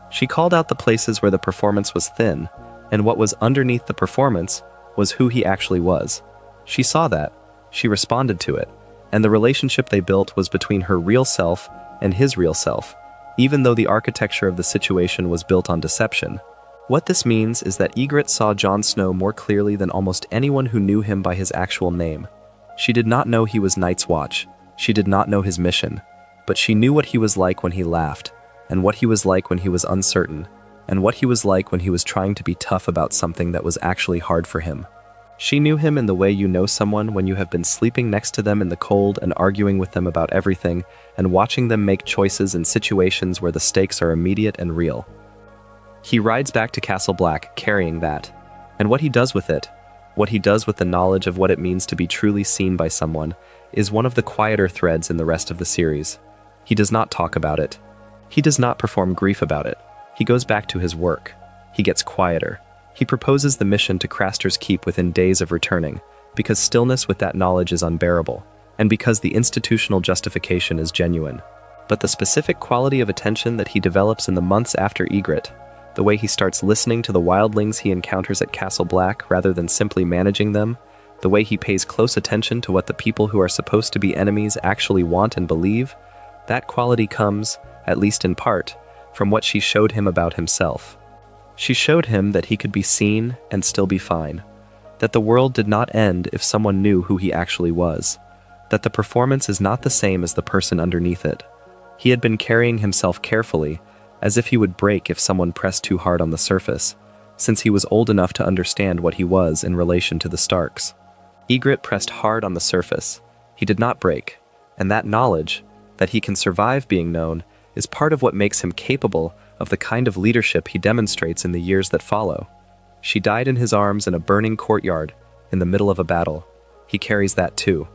She called out the places where the performance was thin, and what was underneath the performance was who he actually was. She saw that, she responded to it, and the relationship they built was between her real self and his real self, even though the architecture of the situation was built on deception. What this means is that Ygritte saw Jon Snow more clearly than almost anyone who knew him by his actual name. She did not know he was Night's Watch. She did not know his mission. But she knew what he was like when he laughed, and what he was like when he was uncertain, and what he was like when he was trying to be tough about something that was actually hard for him. She knew him in the way you know someone when you have been sleeping next to them in the cold and arguing with them about everything, and watching them make choices in situations where the stakes are immediate and real. He rides back to Castle Black carrying that, and what he does with it, what he does with the knowledge of what it means to be truly seen by someone, is one of the quieter threads in the rest of the series. He does not talk about it. He does not perform grief about it. He goes back to his work. He gets quieter. He proposes the mission to Craster's Keep within days of returning, because stillness with that knowledge is unbearable, and because the institutional justification is genuine. But the specific quality of attention that he develops in the months after Ygritte, the way he starts listening to the wildlings he encounters at Castle Black rather than simply managing them, the way he pays close attention to what the people who are supposed to be enemies actually want and believe, that quality comes, at least in part, from what she showed him about himself. She showed him that he could be seen and still be fine, that the world did not end if someone knew who he actually was, that the performance is not the same as the person underneath it. He had been carrying himself carefully, as if he would break if someone pressed too hard on the surface, since he was old enough to understand what he was in relation to the Starks. Ygritte pressed hard on the surface. He did not break, and that knowledge, that he can survive being known, is part of what makes him capable of the kind of leadership he demonstrates in the years that follow. She died in his arms in a burning courtyard, in the middle of a battle. He carries that too.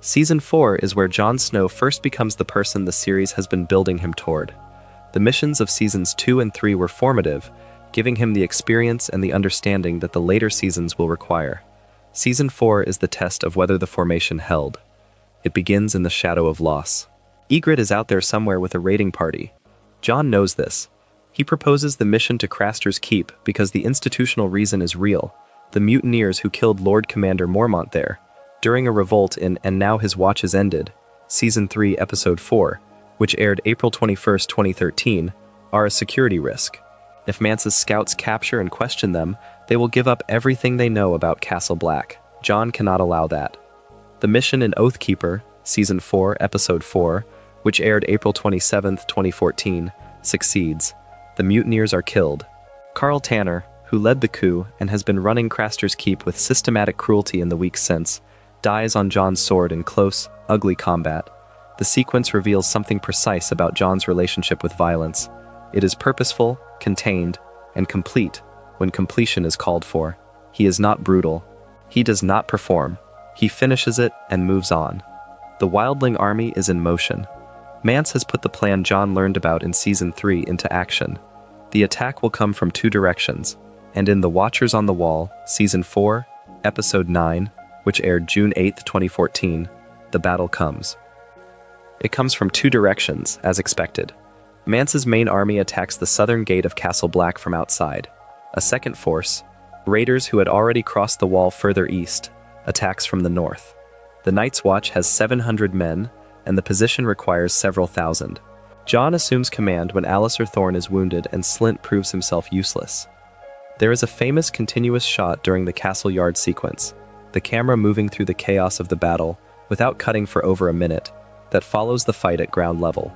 Season 4 is where Jon Snow first becomes the person the series has been building him toward. The missions of Seasons 2 and 3 were formative, giving him the experience and the understanding that the later seasons will require. Season 4 is the test of whether the formation held. It begins in the shadow of loss. Ygritte is out there somewhere with a raiding party. Jon knows this. He proposes the mission to Craster's Keep because the institutional reason is real, the mutineers who killed Lord Commander Mormont there, during a revolt in And Now His Watch Is Ended, Season 3, Episode 4, which aired April 21, 2013, are a security risk. If Mance's scouts capture and question them, they will give up everything they know about Castle Black. Jon cannot allow that. The mission in Oathkeeper, Season 4, Episode 4, which aired April 27, 2014, succeeds. The mutineers are killed. Carl Tanner, who led the coup and has been running Craster's Keep with systematic cruelty in the weeks since, dies on Jon's sword in close, ugly combat. The sequence reveals something precise about Jon's relationship with violence. It is purposeful, contained, and complete when completion is called for. He is not brutal. He does not perform. He finishes it and moves on. The wildling army is in motion. Mance has put the plan Jon learned about in Season 3 into action. The attack will come from two directions, and in The Watchers on the Wall, Season 4, Episode 9, which aired June 8, 2014, the battle comes. It comes from two directions, as expected. Mance's main army attacks the southern gate of Castle Black from outside. A second force, raiders who had already crossed the wall further east, attacks from the north. The Night's Watch has 700 men, and the position requires several thousand. Jon assumes command when Alliser Thorne is wounded and Slynt proves himself useless. There is a famous continuous shot during the castle yard sequence, the camera moving through the chaos of the battle without cutting for over a minute, that follows the fight at ground level.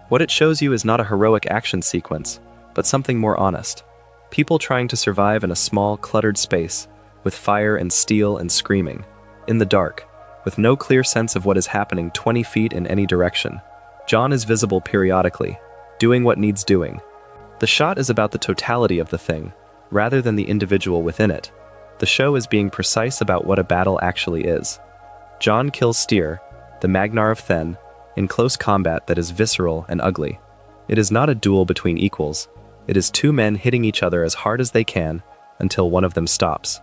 What it shows you is not a heroic action sequence, but something more honest. People trying to survive in a small, cluttered space, with fire and steel and screaming, in the dark, with no clear sense of what is happening 20 feet in any direction. Jon is visible periodically, doing what needs doing. The shot is about the totality of the thing, rather than the individual within it. The show is being precise about what a battle actually is. Jon kills Styr, the Magnar of Thenn, in close combat that is visceral and ugly. It is not a duel between equals. It is two men hitting each other as hard as they can until one of them stops.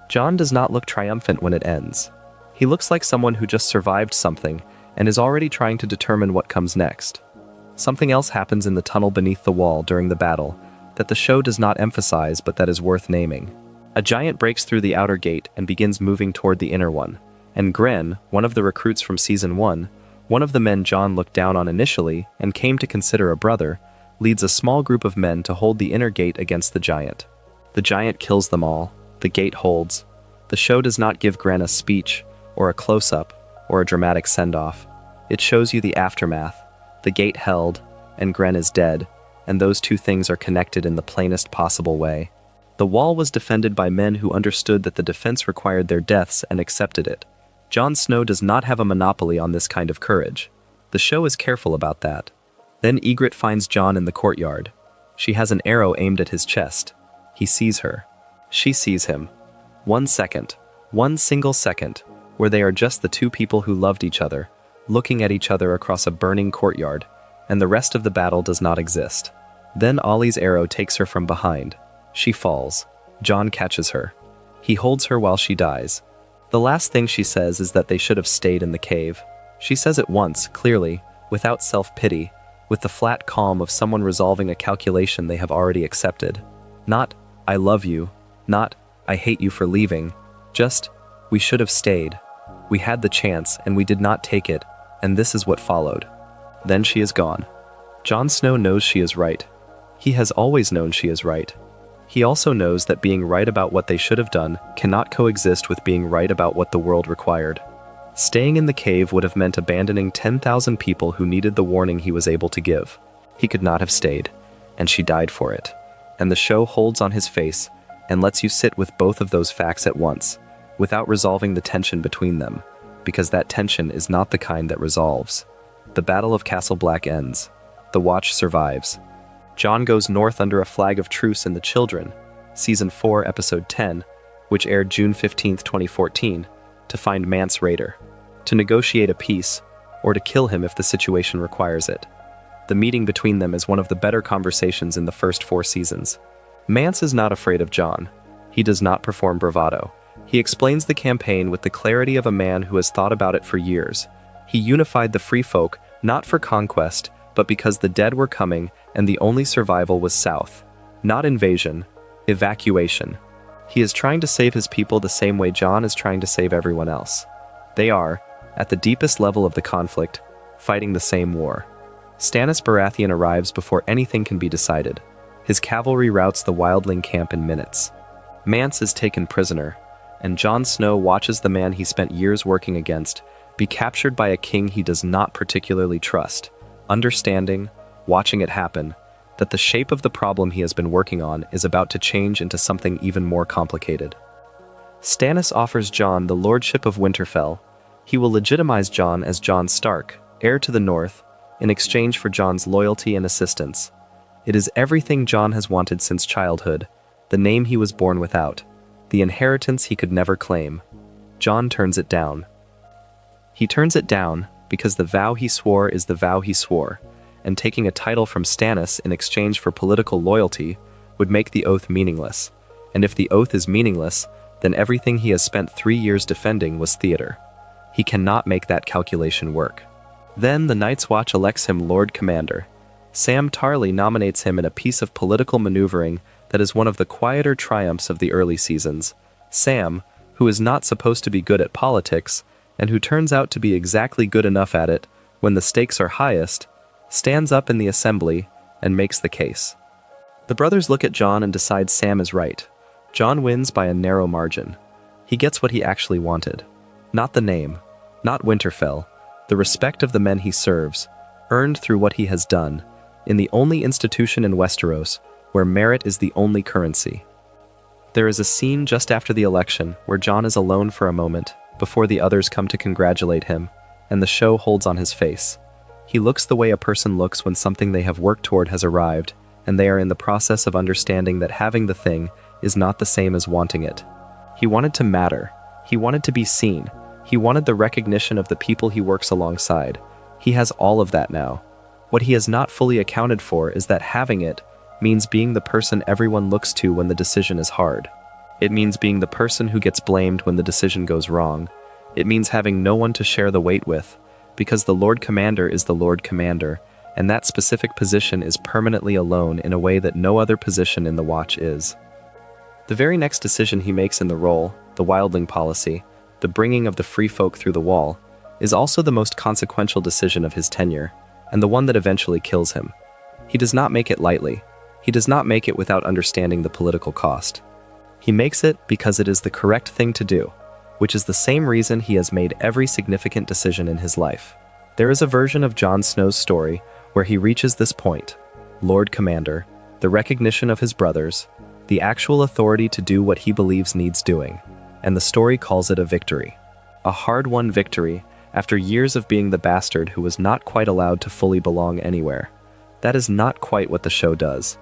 Jon does not look triumphant when it ends. He looks like someone who just survived something and is already trying to determine what comes next. Something else happens in the tunnel beneath the wall during the battle that the show does not emphasize but that is worth naming. A giant breaks through the outer gate and begins moving toward the inner one, and Grenn, one of the recruits from Season 1, one of the men Jon looked down on initially and came to consider a brother, leads a small group of men to hold the inner gate against the giant. The giant kills them all. The gate holds. The show does not give Grenn a speech, or a close-up, or a dramatic send-off. It shows you the aftermath. The gate held, and Grenn is dead, and those two things are connected in the plainest possible way. The wall was defended by men who understood that the defense required their deaths and accepted it. Jon Snow does not have a monopoly on this kind of courage. The show is careful about that. Then Ygritte finds Jon in the courtyard. She has an arrow aimed at his chest. He sees her. She sees him. 1 second, one single second, where they are just the two people who loved each other, looking at each other across a burning courtyard, and the rest of the battle does not exist. Then Olly's arrow takes her from behind. She falls. Jon catches her. He holds her while she dies. The last thing she says is that they should have stayed in the cave. She says it once, clearly, without self-pity, with the flat calm of someone resolving a calculation they have already accepted. Not, I love you. Not, I hate you for leaving. Just, we should have stayed. We had the chance and we did not take it, and this is what followed. Then she is gone. Jon Snow knows she is right. He has always known she is right. He also knows that being right about what they should have done cannot coexist with being right about what the world required. Staying in the cave would have meant abandoning 10,000 people who needed the warning he was able to give. He could not have stayed, and she died for it. And the show holds on his face and lets you sit with both of those facts at once, without resolving the tension between them, because that tension is not the kind that resolves. The Battle of Castle Black ends. The Watch survives. Jon goes north under a flag of truce in The Children, Season 4, Episode 10, which aired June 15, 2014, to find Mance Rayder, to negotiate a peace, or to kill him if the situation requires it. The meeting between them is one of the better conversations in the first 4 seasons. Mance is not afraid of Jon. He does not perform bravado. He explains the campaign with the clarity of a man who has thought about it for years. He unified the free folk, not for conquest, but because the dead were coming and the only survival was south. Not invasion, evacuation. He is trying to save his people the same way Jon is trying to save everyone else. They are, at the deepest level of the conflict, fighting the same war. Stannis Baratheon arrives before anything can be decided. His cavalry routs the wildling camp in minutes. Mance is taken prisoner, and Jon Snow watches the man he spent years working against be captured by a king he does not particularly trust, understanding, watching it happen, that the shape of the problem he has been working on is about to change into something even more complicated. Stannis offers Jon the lordship of Winterfell. He will legitimize Jon as Jon Stark, heir to the north, in exchange for Jon's loyalty and assistance. It is everything Jon has wanted since childhood, the name he was born without, the inheritance he could never claim. Jon turns it down. He turns it down because the vow he swore is the vow he swore, and taking a title from Stannis in exchange for political loyalty would make the oath meaningless. And if the oath is meaningless, then everything he has spent 3 years defending was theater. He cannot make that calculation work. Then the Night's Watch elects him Lord Commander. Sam Tarly nominates him in a piece of political maneuvering that is one of the quieter triumphs of the early seasons. Sam, who is not supposed to be good at politics, and who turns out to be exactly good enough at it when the stakes are highest, stands up in the assembly and makes the case. The brothers look at Jon and decide Sam is right. Jon wins by a narrow margin. He gets what he actually wanted. Not the name, not Winterfell, the respect of the men he serves, earned through what he has done, in the only institution in Westeros where merit is the only currency. There is a scene just after the election where Jon is alone for a moment before the others come to congratulate him, and the show holds on his face. He looks the way a person looks when something they have worked toward has arrived, and they are in the process of understanding that having the thing is not the same as wanting it. He wanted to matter. He wanted to be seen. He wanted the recognition of the people he works alongside. He has all of that now. What he has not fully accounted for is that having it means being the person everyone looks to when the decision is hard. It means being the person who gets blamed when the decision goes wrong. It means having no one to share the weight with, because the Lord Commander is the Lord Commander, and that specific position is permanently alone in a way that no other position in the Watch is. The very next decision he makes in the role, the wildling policy, the bringing of the free folk through the wall, is also the most consequential decision of his tenure, and the one that eventually kills him. He does not make it lightly. He does not make it without understanding the political cost. He makes it because it is the correct thing to do, which is the same reason he has made every significant decision in his life. There is a version of Jon Snow's story where he reaches this point, Lord Commander, the recognition of his brothers, the actual authority to do what he believes needs doing, and the story calls it a victory. A hard-won victory after years of being the bastard who was not quite allowed to fully belong anywhere. That is not quite what the show does.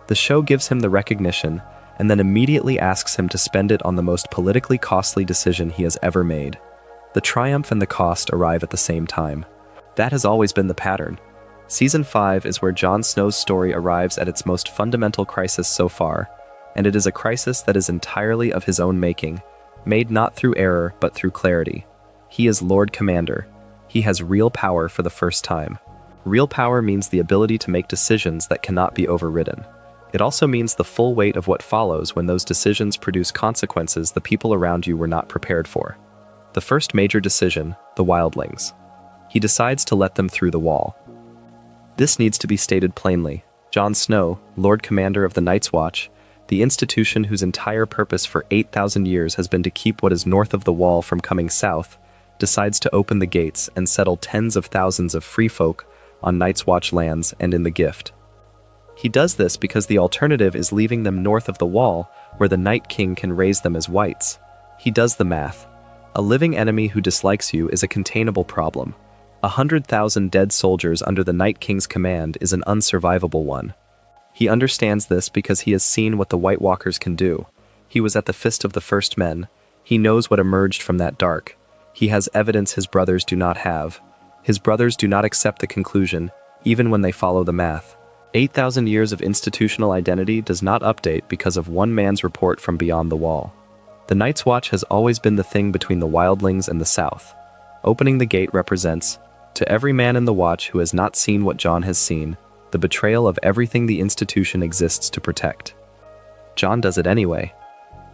The show gives him the recognition and then immediately asks him to spend it on the most politically costly decision he has ever made. The triumph and the cost arrive at the same time. That has always been the pattern. Season 5 is where Jon Snow's story arrives at its most fundamental crisis so far, and it is a crisis that is entirely of his own making, made not through error but through clarity. He is Lord Commander. He has real power for the first time. Real power means the ability to make decisions that cannot be overridden. It also means the full weight of what follows when those decisions produce consequences the people around you were not prepared for. The first major decision, the wildlings. He decides to let them through the wall. This needs to be stated plainly. Jon Snow, Lord Commander of the Night's Watch, the institution whose entire purpose for 8,000 years has been to keep what is north of the wall from coming south, decides to open the gates and settle tens of thousands of free folk on Night's Watch lands and in the Gift. He does this because the alternative is leaving them north of the wall, where the Night King can raise them as whites. He does the math. A living enemy who dislikes you is a containable problem. 100,000 dead soldiers under the Night King's command is an unsurvivable one. He understands this because he has seen what the White Walkers can do. He was at the Fist of the First Men. He knows what emerged from that dark. He has evidence his brothers do not have. His brothers do not accept the conclusion, even when they follow the math. 8,000 years of institutional identity does not update because of one man's report from beyond the wall. The Night's Watch has always been the thing between the wildlings and the South. Opening the gate represents, to every man in the Watch who has not seen what Jon has seen, the betrayal of everything the institution exists to protect. Jon does it anyway.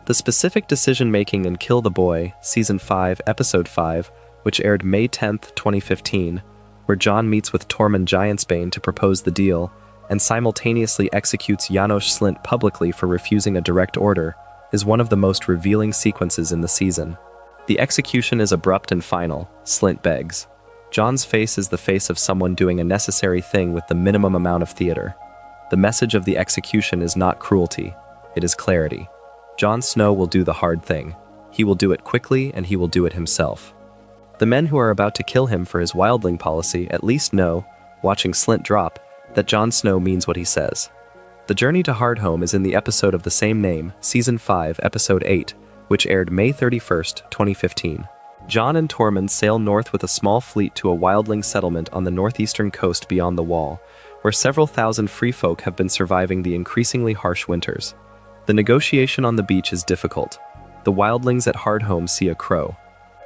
The specific decision-making in Kill the Boy, Season 5, Episode 5, which aired May 10, 2015, where Jon meets with Tormund Giantsbane to propose the deal, and simultaneously executes Janos Slynt publicly for refusing a direct order, is one of the most revealing sequences in the season. The execution is abrupt and final. Slynt begs. Jon's face is the face of someone doing a necessary thing with the minimum amount of theater. The message of the execution is not cruelty, it is clarity. Jon Snow will do the hard thing. He will do it quickly, and he will do it himself. The men who are about to kill him for his wildling policy at least know, watching Slynt drop, that Jon Snow means what he says. The journey to Hardhome is in the episode of the same name, Season 5, Episode 8, which aired May 31st, 2015. Jon and Tormund sail north with a small fleet to a wildling settlement on the northeastern coast beyond the Wall, where several thousand free folk have been surviving the increasingly harsh winters. The negotiation on the beach is difficult. The wildlings at Hardhome see a crow.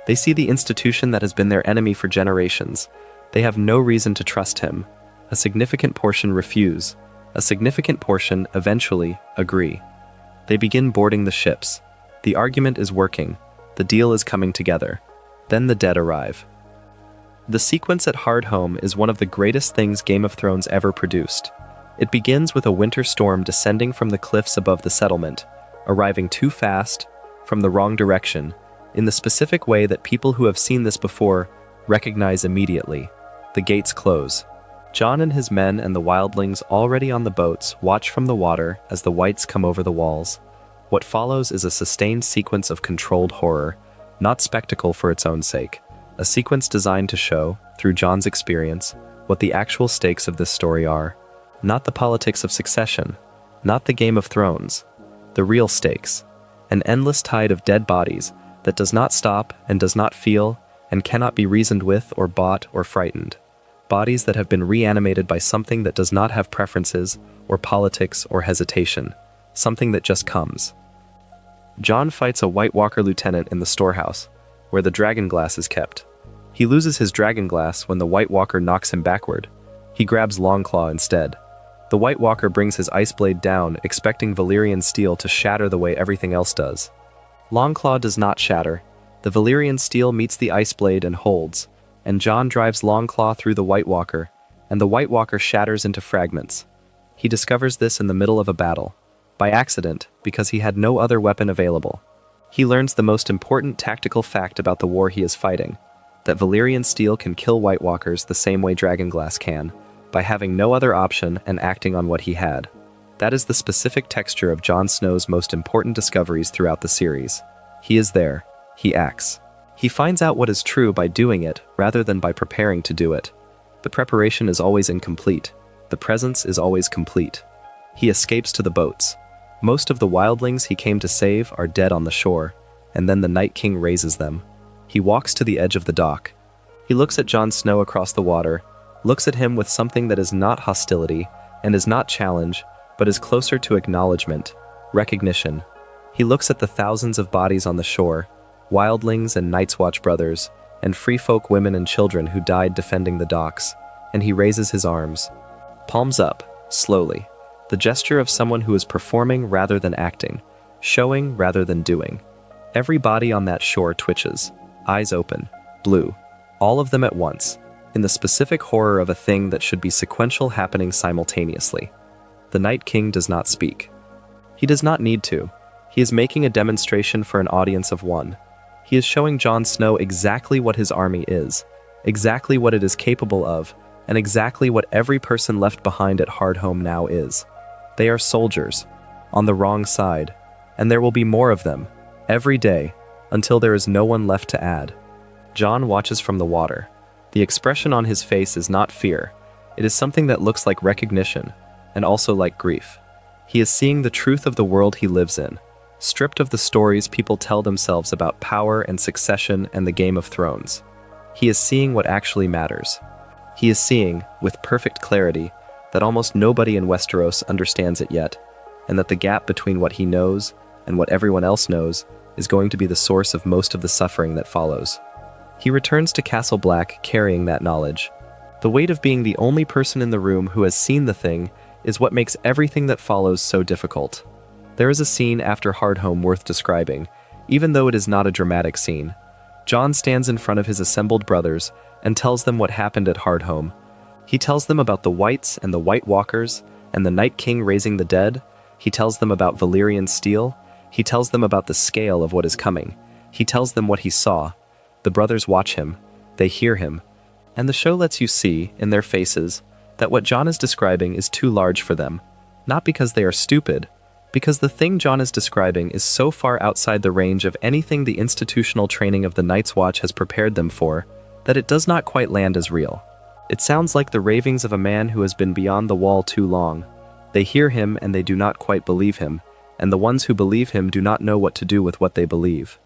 They see the institution that has been their enemy for generations. They have no reason to trust him. A significant portion refuse. A significant portion, eventually, agree. They begin boarding the ships. The argument is working. The deal is coming together. Then the dead arrive. The sequence at Hardhome is one of the greatest things Game of Thrones ever produced. It begins with a winter storm descending from the cliffs above the settlement, arriving too fast, from the wrong direction, in the specific way that people who have seen this before recognize immediately. The gates close. Jon and his men and the wildlings already on the boats watch from the water as the whites come over the walls. What follows is a sustained sequence of controlled horror, not spectacle for its own sake, a sequence designed to show, through Jon's experience, what the actual stakes of this story are. Not the politics of succession, not the Game of Thrones, the real stakes. An endless tide of dead bodies that does not stop and does not feel and cannot be reasoned with or bought or frightened. Bodies that have been reanimated by something that does not have preferences or politics or hesitation, something that just comes. Jon fights a White Walker lieutenant in the storehouse, where the dragonglass is kept. He loses his dragonglass when the White Walker knocks him backward. He grabs Longclaw instead. The White Walker brings his ice blade down, expecting Valyrian steel to shatter the way everything else does. Longclaw does not shatter. The Valyrian steel meets the ice blade and holds, and Jon drives Longclaw through the White Walker, and the White Walker shatters into fragments. He discovers this in the middle of a battle, by accident, because he had no other weapon available. He learns the most important tactical fact about the war he is fighting, that Valyrian steel can kill White Walkers the same way dragonglass can, by having no other option and acting on what he had. That is the specific texture of Jon Snow's most important discoveries throughout the series. He is there. He acts. He finds out what is true by doing it rather than by preparing to do it. The preparation is always incomplete. The presence is always complete. He escapes to the boats. Most of the wildlings he came to save are dead on the shore, and then the Night King raises them. He walks to the edge of the dock. He looks at Jon Snow across the water, looks at him with something that is not hostility and is not challenge, but is closer to acknowledgement, recognition. He looks at the thousands of bodies on the shore, wildlings and Night's Watch brothers, and free folk women and children who died defending the docks, and he raises his arms. Palms up, slowly. The gesture of someone who is performing rather than acting, showing rather than doing. Every body on that shore twitches, eyes open, blue, all of them at once, in the specific horror of a thing that should be sequential happening simultaneously. The Night King does not speak. He does not need to. He is making a demonstration for an audience of one. He is showing Jon Snow exactly what his army is, exactly what it is capable of, and exactly what every person left behind at Hardhome now is. They are soldiers, on the wrong side, and there will be more of them, every day, until there is no one left to add. Jon watches from the water. The expression on his face is not fear. It is something that looks like recognition, and also like grief. He is seeing the truth of the world he lives in, stripped of the stories people tell themselves about power and succession and the Game of Thrones. He is seeing what actually matters. He is seeing, with perfect clarity, that almost nobody in Westeros understands it yet, and that the gap between what he knows and what everyone else knows is going to be the source of most of the suffering that follows. He returns to Castle Black carrying that knowledge. The weight of being the only person in the room who has seen the thing is what makes everything that follows so difficult. There is a scene after Hardhome worth describing, even though it is not a dramatic scene. Jon stands in front of his assembled brothers and tells them what happened at Hardhome. He tells them about the Whites and the White Walkers and the Night King raising the dead. He tells them about Valyrian steel. He tells them about the scale of what is coming. He tells them what he saw. The brothers watch him. They hear him. And the show lets you see, in their faces, that what Jon is describing is too large for them. Not because they are stupid, because the thing Jon is describing is so far outside the range of anything the institutional training of the Night's Watch has prepared them for, that it does not quite land as real. It sounds like the ravings of a man who has been beyond the wall too long. They hear him and they do not quite believe him, and the ones who believe him do not know what to do with what they believe.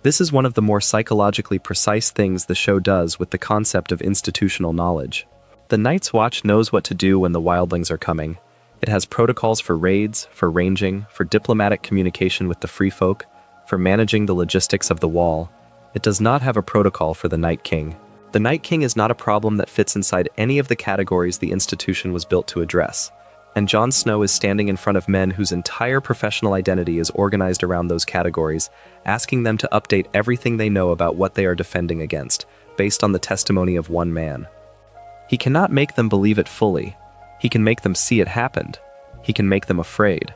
This is one of the more psychologically precise things the show does with the concept of institutional knowledge. The Night's Watch knows what to do when the wildlings are coming. It has protocols for raids, for ranging, for diplomatic communication with the free folk, for managing the logistics of the wall. It does not have a protocol for the Night King. The Night King is not a problem that fits inside any of the categories the institution was built to address. And Jon Snow is standing in front of men whose entire professional identity is organized around those categories, asking them to update everything they know about what they are defending against, based on the testimony of one man. He cannot make them believe it fully. He can make them see it happened. He can make them afraid.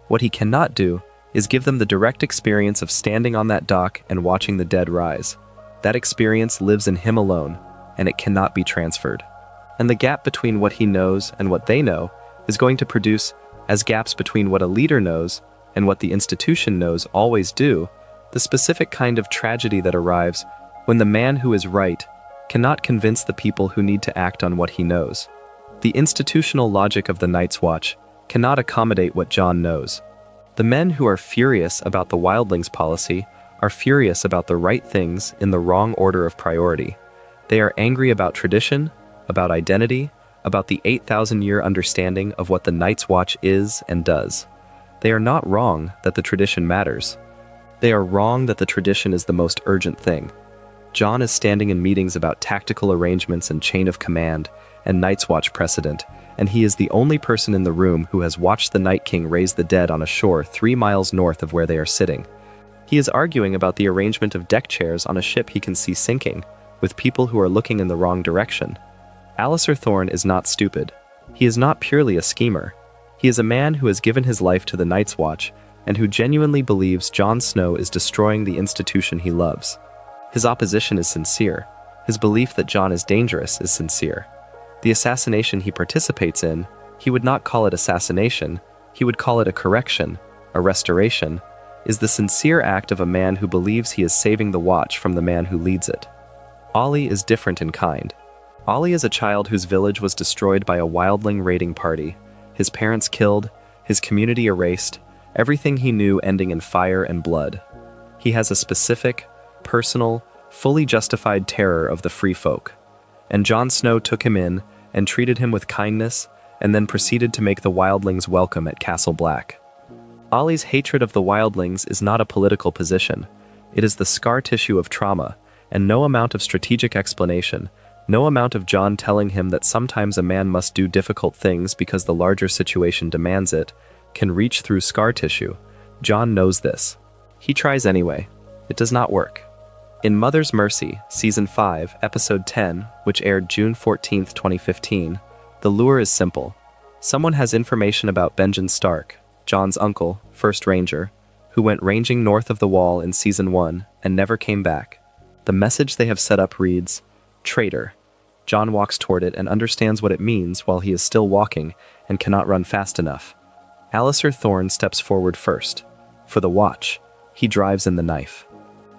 What he cannot do is give them the direct experience of standing on that dock and watching the dead rise. That experience lives in him alone, and it cannot be transferred. And the gap between what he knows and what they know is going to produce, as gaps between what a leader knows and what the institution knows always do, the specific kind of tragedy that arrives when the man who is right cannot convince the people who need to act on what he knows. The institutional logic of the Night's Watch cannot accommodate what Jon knows. The men who are furious about the wildlings policy are furious about the right things in the wrong order of priority. They are angry about tradition, about identity, about the 8,000-year understanding of what the Night's Watch is and does. They are not wrong that the tradition matters. They are wrong that the tradition is the most urgent thing. Jon is standing in meetings about tactical arrangements and chain of command and Night's Watch precedent, and he is the only person in the room who has watched the Night King raise the dead on a shore 3 miles north of where they are sitting. He is arguing about the arrangement of deck chairs on a ship he can see sinking, with people who are looking in the wrong direction. Alliser Thorne is not stupid. He is not purely a schemer. He is a man who has given his life to the Night's Watch, and who genuinely believes Jon Snow is destroying the institution he loves. His opposition is sincere. His belief that Jon is dangerous is sincere. The assassination he participates in, he would not call it assassination, he would call it a correction, a restoration, is the sincere act of a man who believes he is saving the Watch from the man who leads it. Olly is different in kind. Olly is a child whose village was destroyed by a wildling raiding party, his parents killed, his community erased, everything he knew ending in fire and blood. He has a specific, personal, fully justified terror of the free folk. And Jon Snow took him in and treated him with kindness, and then proceeded to make the wildlings welcome at Castle Black. Olly's hatred of the wildlings is not a political position. It is the scar tissue of trauma, and no amount of strategic explanation, no amount of Jon telling him that sometimes a man must do difficult things because the larger situation demands it, can reach through scar tissue. Jon knows this. He tries anyway. It does not work. In Mother's Mercy, Season 5, Episode 10, which aired June 14, 2015, the lure is simple. Someone has information about Benjen Stark, Jon's uncle, First Ranger, who went ranging north of the Wall in Season 1 and never came back. The message they have set up reads, "Traitor." Jon walks toward it and understands what it means while he is still walking and cannot run fast enough. Alliser Thorne steps forward first. For the Watch, he drives in the knife.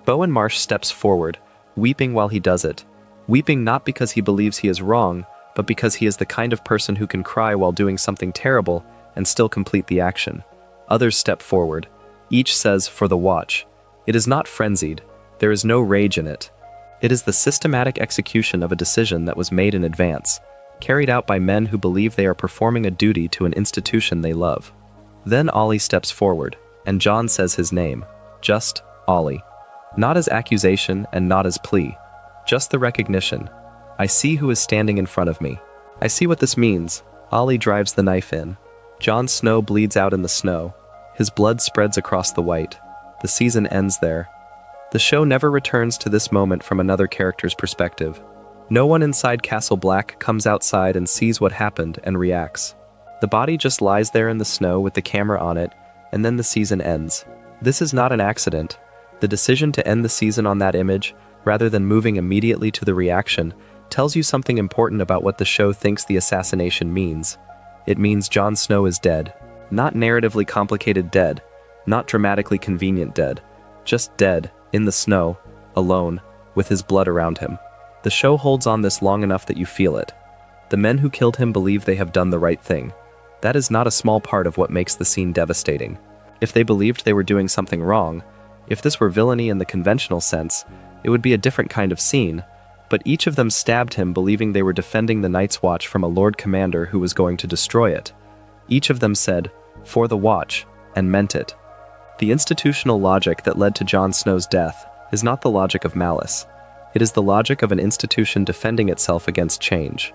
Bowen Marsh steps forward, weeping while he does it. Weeping not because he believes he is wrong, but because he is the kind of person who can cry while doing something terrible and still complete the action. Others step forward. Each says, "For the Watch." It is not frenzied. There is no rage in it. It is the systematic execution of a decision that was made in advance. carried out by men who believe they are performing a duty to an institution they love. Then Olly steps forward, and Jon says his name, just Olly. Not as accusation and not as plea, just the recognition. I see who is standing in front of me. I see what this means. Olly drives the knife in. Jon Snow bleeds out in the snow. His blood spreads across the white. The season ends there. The show never returns to this moment from another character's perspective. No one inside Castle Black comes outside and sees what happened and reacts. The body just lies there in the snow with the camera on it, and then the season ends. This is not an accident. The decision to end the season on that image, rather than moving immediately to the reaction, tells you something important about what the show thinks the assassination means. It means Jon Snow is dead. Not narratively complicated dead, not dramatically convenient dead, just dead, in the snow, alone, with his blood around him. The show holds on this long enough that you feel it. The men who killed him believe they have done the right thing. That is not a small part of what makes the scene devastating. If they believed they were doing something wrong, if this were villainy in the conventional sense, it would be a different kind of scene, but each of them stabbed him believing they were defending the Night's Watch from a Lord Commander who was going to destroy it. Each of them said, "For the Watch," and meant it. The institutional logic that led to Jon Snow's death is not the logic of malice. It is the logic of an institution defending itself against change.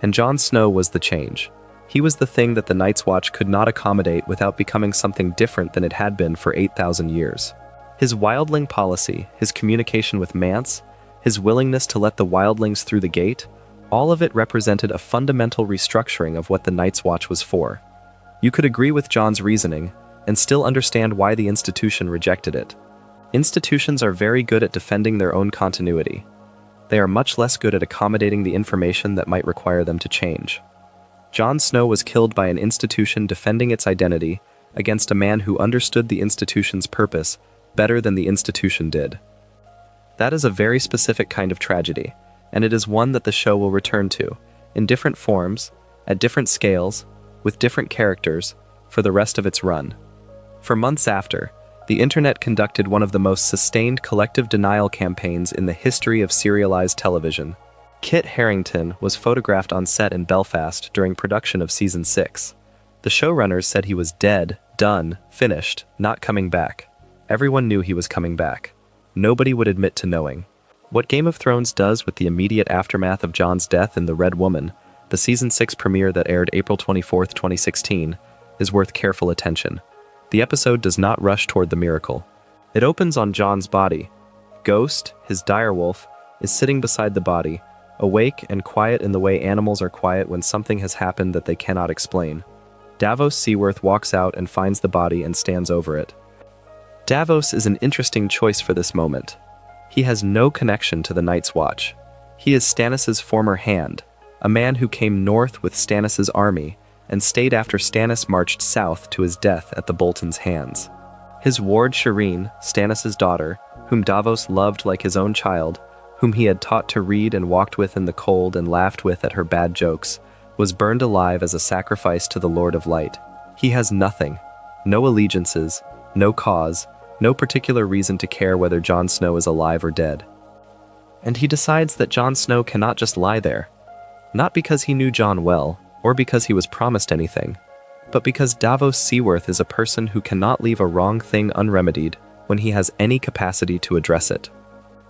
And Jon Snow was the change. He was the thing that the Night's Watch could not accommodate without becoming something different than it had been for 8,000 years. His wildling policy, his communication with Mance, his willingness to let the wildlings through the gate, all of it represented a fundamental restructuring of what the Night's Watch was for. You could agree with Jon's reasoning, and still understand why the institution rejected it. Institutions are very good at defending their own continuity. They are much less good at accommodating the information that might require them to change. Jon Snow was killed by an institution defending its identity against a man who understood the institution's purpose better than the institution did. That is a very specific kind of tragedy, and it is one that the show will return to, in different forms, at different scales, with different characters, for the rest of its run. For months after, the internet conducted one of the most sustained collective denial campaigns in the history of serialized television. Kit Harington was photographed on set in Belfast during production of Season 6. The showrunners said he was dead, done, finished, not coming back. Everyone knew he was coming back. Nobody would admit to knowing. What Game of Thrones does with the immediate aftermath of Jon's death in The Red Woman, the Season 6 premiere that aired April 24, 2016, is worth careful attention. The episode does not rush toward the miracle. It opens on Jon's body. Ghost, his direwolf, is sitting beside the body, awake and quiet in the way animals are quiet when something has happened that they cannot explain. Davos Seaworth walks out and finds the body and stands over it. Davos is an interesting choice for this moment. He has no connection to the Night's Watch. He is Stannis' former hand, a man who came north with Stannis' army and stayed after Stannis marched south to his death at the Boltons' hands. His ward Shireen, Stannis' daughter, whom Davos loved like his own child, whom he had taught to read and walked with in the cold and laughed with at her bad jokes, was burned alive as a sacrifice to the Lord of Light. He has nothing, no allegiances, no cause, no particular reason to care whether Jon Snow is alive or dead. And he decides that Jon Snow cannot just lie there. Not because he knew Jon well, or because he was promised anything, but because Davos Seaworth is a person who cannot leave a wrong thing unremedied when he has any capacity to address it.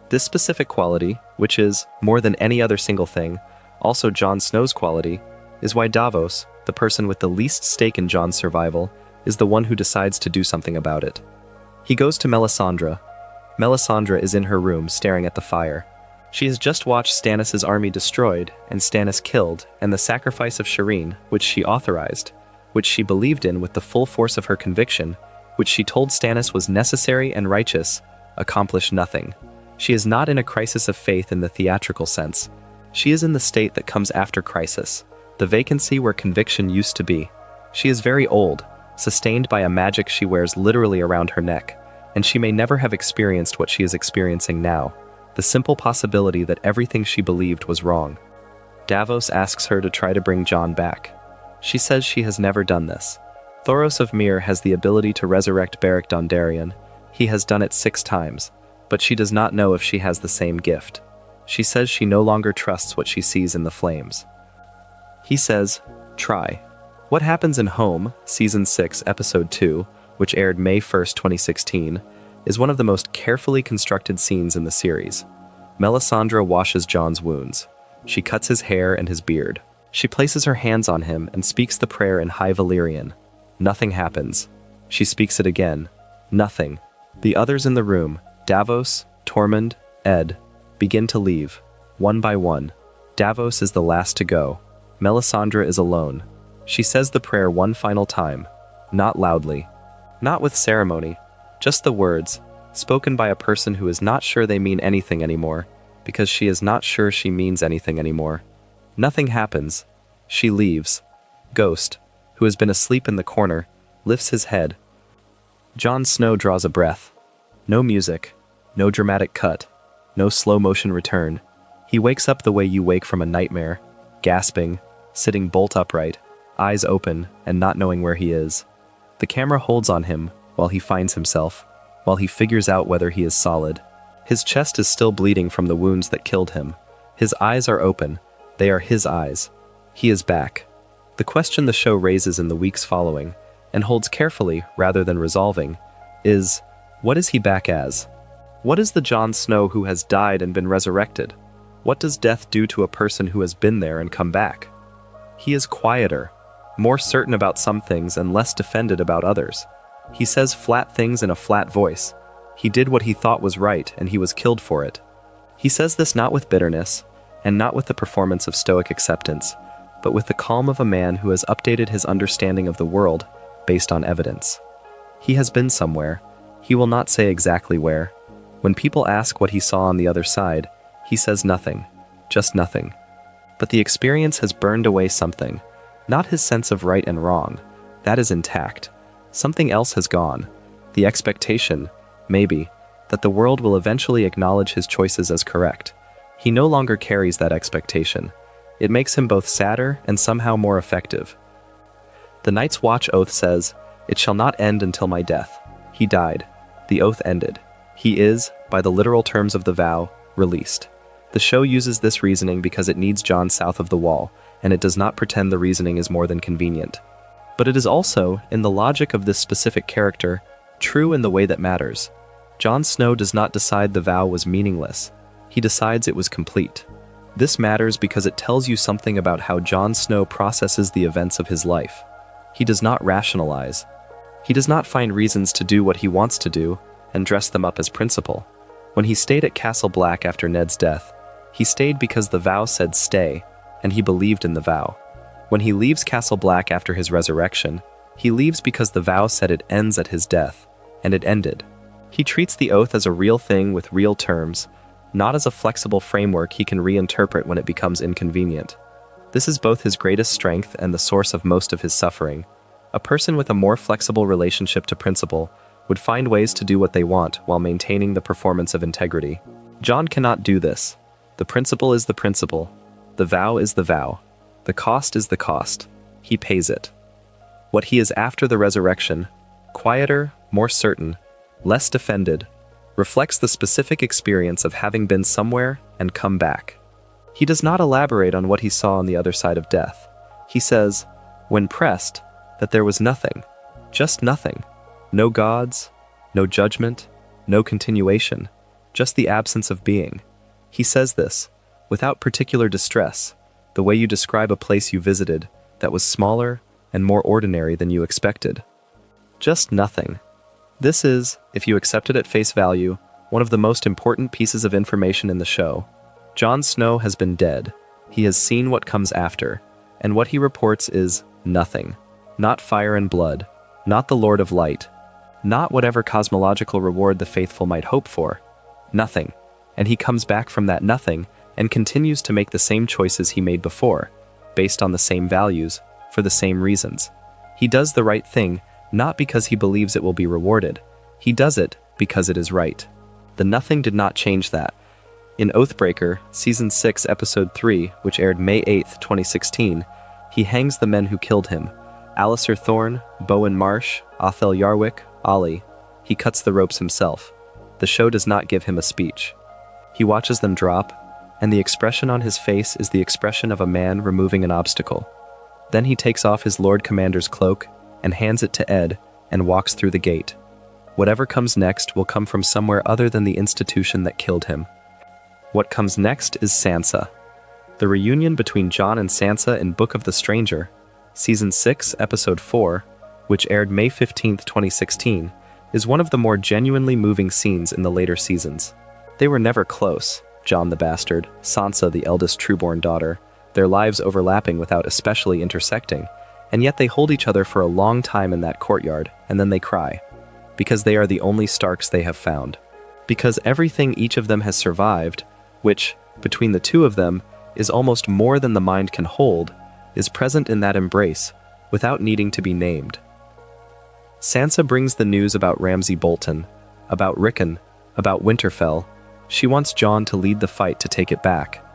This specific quality, which is, more than any other single thing, also Jon Snow's quality, is why Davos, the person with the least stake in Jon's survival, is the one who decides to do something about it. He goes to Melisandre. Melisandre is in her room staring at the fire. She has just watched Stannis' army destroyed and Stannis killed, and the sacrifice of Shireen, which she authorized, which she believed in with the full force of her conviction, which she told Stannis was necessary and righteous, accomplished nothing. She is not in a crisis of faith in the theatrical sense. She is in the state that comes after crisis, the vacancy where conviction used to be. She is very old, sustained by a magic she wears literally around her neck, and she may never have experienced what she is experiencing now, the simple possibility that everything she believed was wrong. Davos asks her to try to bring Jon back. She says she has never done this. Thoros of Myr has the ability to resurrect Beric Dondarrion. He has done it 6 times, but she does not know if she has the same gift. She says she no longer trusts what she sees in the flames. He says, "Try." What happens in Home, Season 6, Episode 2, which aired May 1st, 2016, is one of the most carefully constructed scenes in the series. Melisandre washes Jon's wounds. She cuts his hair and his beard. She places her hands on him and speaks the prayer in High Valyrian. Nothing happens. She speaks it again. Nothing. The others in the room, Davos, Tormund, Ed, begin to leave, one by one. Davos is the last to go. Melisandre is alone. She says the prayer one final time, not loudly, not with ceremony, just the words, spoken by a person who is not sure they mean anything anymore, because she is not sure she means anything anymore. Nothing happens. She leaves. Ghost, who has been asleep in the corner, lifts his head. Jon Snow draws a breath. No music, no dramatic cut, no slow motion return. He wakes up the way you wake from a nightmare, gasping, sitting bolt upright, eyes open and not knowing where he is. The camera holds on him while he finds himself, while he figures out whether he is solid. His chest is still bleeding from the wounds that killed him. His eyes are open. They are his eyes. He is back. The question the show raises in the weeks following, and holds carefully rather than resolving, is, what is he back as? What is the Jon Snow who has died and been resurrected? What does death do to a person who has been there and come back? He is quieter, more certain about some things and less defended about others. He says flat things in a flat voice. He did what he thought was right and he was killed for it. He says this not with bitterness, and not with the performance of stoic acceptance, but with the calm of a man who has updated his understanding of the world based on evidence. He has been somewhere. He will not say exactly where. When people ask what he saw on the other side, he says nothing, just nothing. But the experience has burned away something, not his sense of right and wrong. That is intact. Something else has gone. The expectation, maybe, that the world will eventually acknowledge his choices as correct. He no longer carries that expectation. It makes him both sadder and somehow more effective. The Night's Watch oath says, "It shall not end until my death." He died. The oath ended. He is, by the literal terms of the vow, released. The show uses this reasoning because it needs Jon south of the wall, and it does not pretend the reasoning is more than convenient. But it is also, in the logic of this specific character, true in the way that matters. Jon Snow does not decide the vow was meaningless. He decides it was complete. This matters because it tells you something about how Jon Snow processes the events of his life. He does not rationalize. He does not find reasons to do what he wants to do and dress them up as principle. When he stayed at Castle Black after Ned's death, he stayed because the vow said stay, and he believed in the vow. When he leaves Castle Black after his resurrection, he leaves because the vow said it ends at his death, and it ended. He treats the oath as a real thing with real terms, not as a flexible framework he can reinterpret when it becomes inconvenient. This is both his greatest strength and the source of most of his suffering. A person with a more flexible relationship to principle would find ways to do what they want while maintaining the performance of integrity. Jon cannot do this. The principle is the principle. The vow is the vow. The cost is the cost. He pays it. What he is after the resurrection, quieter, more certain, less defended, reflects the specific experience of having been somewhere and come back. He does not elaborate on what he saw on the other side of death. He says, when pressed, that there was nothing, just nothing. No gods, no judgment, no continuation, just the absence of being. He says this, without particular distress, the way you describe a place you visited that was smaller and more ordinary than you expected. Just nothing. This is, if you accept it at face value, one of the most important pieces of information in the show. Jon Snow has been dead. He has seen what comes after, and what he reports is nothing. Not fire and blood, not the Lord of Light, not whatever cosmological reward the faithful might hope for. Nothing. And he comes back from that nothing and continues to make the same choices he made before, based on the same values, for the same reasons. He does the right thing, not because he believes it will be rewarded. He does it because it is right. The nothing did not change that. In Oathbreaker, Season 6, Episode 3, which aired May 8, 2016, he hangs the men who killed him. Alliser Thorne, Bowen Marsh, Othel Yarwick, Olly. He cuts the ropes himself. The show does not give him a speech. He watches them drop, and the expression on his face is the expression of a man removing an obstacle. Then he takes off his Lord Commander's cloak and hands it to Ed and walks through the gate. Whatever comes next will come from somewhere other than the institution that killed him. What comes next is Sansa. The reunion between Jon and Sansa in Book of the Stranger, Season 6, Episode 4, which aired May 15, 2016, is one of the more genuinely moving scenes in the later seasons. They were never close, Jon the Bastard, Sansa the eldest trueborn daughter, their lives overlapping without especially intersecting, and yet they hold each other for a long time in that courtyard, and then they cry. Because they are the only Starks they have found. Because everything each of them has survived, which, between the two of them, is almost more than the mind can hold, is present in that embrace, without needing to be named. Sansa brings the news about Ramsay Bolton, about Rickon, about Winterfell. She wants Jon to lead the fight to take it back.